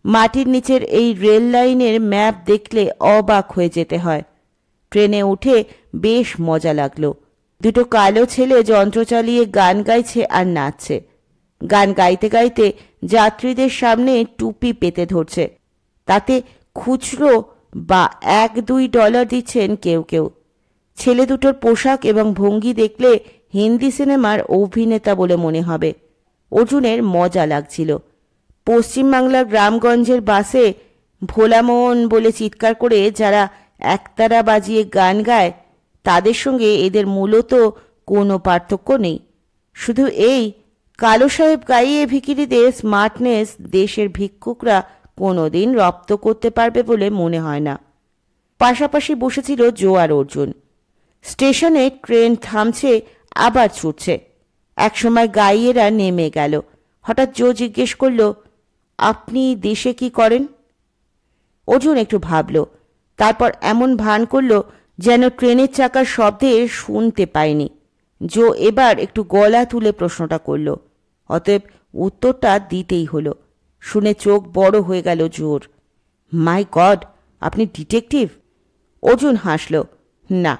মাটির নিচের এই রেল লাইনের ম্যাপ দেখলে অবাক হয়ে যেতে হয়। ট্রেনে উঠে বেশ মজা লাগলো। দুটো কালো ছেলে যন্ত্র চালিয়ে গান গাইছে আর নাচছে। গান গাইতে গাইতে যাত্রীদের সামনে টুপি পেতে ধরছে। তাতে খুচরো বা $1-2 দিচ্ছেন কেউ কেউ। ছেলে দুটোর পোশাক এবং ভঙ্গি দেখলে হিন্দি সিনেমার অভিনেতা বলে মনে হবে। অর্জুনের মজা লাগছিল। পশ্চিমবাংলার গ্রামগঞ্জের বাসে ভোলামোহন বলে চিৎকার করে যারা একতারা বাজিয়ে গান গায় তাদের সঙ্গে এদের মূলত কোনো পার্থক্য নেই। শুধু এই, কালো সাহেব গাইয়ে ভিখিরিদের স্মার্টনেস দেশের ভিক্ষুকরা কোনোদিন রপ্ত করতে পারবে বলে মনে হয় না। পাশাপাশি বসেছিল জো আর অর্জুন। স্টেশনে ট্রেন থামছে, আবার ছুটছে। একসময় গাইয়েরা নেমে গেল। হঠাৎ জো জিজ্ঞেস করল, আপনি দেশে কি করেন? অর্জুন একটু ভাবল, তারপর এমন ভান করল যেন ট্রেনের চাকার শব্দে শুনতে পায়নি। জো এবার একটু গলা তুলে প্রশ্নটা করল। অতএব উত্তরটা দিতেই হলো। শুনে চোখ বড় হয়ে গেল জোর। মাই গড, আপনি ডিটেকটিভ? অর্জুন হাসল। না,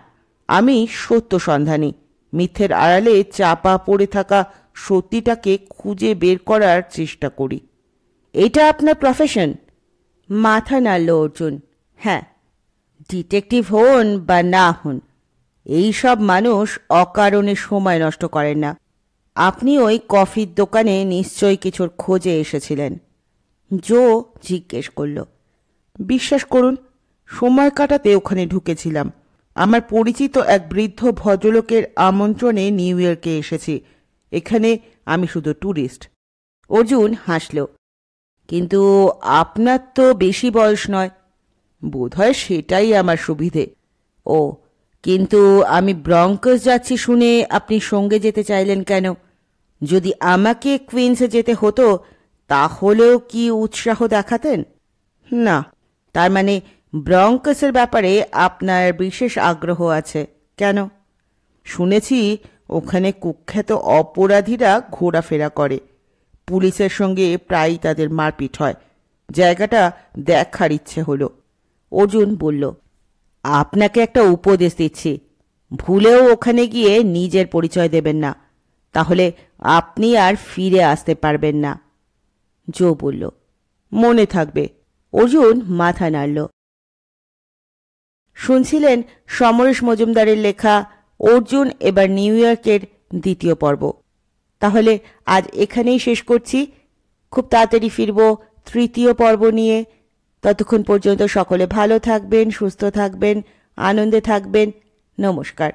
আমি সত্য সন্ধানী। মিথ্যের আড়ালে চাপা পড়ে থাকা সত্যিটাকে খুঁজে বের করার চেষ্টা করি। এটা আপনার প্রফেশন? মাথা নাড়ল অর্জুন। হ্যাঁ, ডিটেকটিভ হন বা না হন, এই সব মানুষ অকারণে সময় নষ্ট করেন না। আপনি ওই কফির দোকানে নিশ্চয়ই কিছুর খোঁজে এসেছিলেন। জো জিজ্ঞেস করল। বিশ্বাস করুন, সময় কাটাতে ওখানে ঢুকেছিলাম। আমার পরিচিত এক বৃদ্ধ ভদ্রলোকের আমন্ত্রণে নিউ ইয়র্কে এসেছি। এখানে আমি শুধু ট্যুরিস্ট। অর্জুন হাসল। কিন্তু আপনার তো বেশি বয়স নয়। বোধহয় সেটাই আমার সুবিধে। ও, কিন্তু আমি ব্রঙ্কস যাচ্ছি শুনে আপনি সঙ্গে যেতে চাইলেন কেন? যদি আমাকে কুইন্সে যেতে হতো তাহলেও কি উৎসাহ দেখাতেন? না। তার মানে ব্রঙ্কসের ব্যাপারে আপনার বিশেষ আগ্রহ আছে। কেন? শুনেছি ওখানে কুখ্যাত অপরাধীরা ঘোরাফেরা করে। পুলিশের সঙ্গে প্রায়ই তাদের মারপিট হয়। জায়গাটা দেখার ইচ্ছে হলো। অর্জুন বলল, আপনাকে একটা উপদেশ দিচ্ছি, ভুলেও ওখানে গিয়ে নিজের পরিচয় দেবেন না, তাহলে আপনি আর ফিরে আসতে পারবেন না। জো বলল, মনে থাকবে। অর্জুন মাথা নাড়ল। শুনছিলেন সমরেশ মজুমদারের লেখা অর্জুন এবার নিউ ইয়র্কের দ্বিতীয় পর্ব। তাহলে আজ এখানেই শেষ করছি। খুব তাড়াতাড়ি ফিরব তৃতীয় পর্ব নিয়ে। ততক্ষণ পর্যন্ত সকলে ভালো থাকবেন, সুস্থ থাকবেন, আনন্দে থাকবেন। নমস্কার।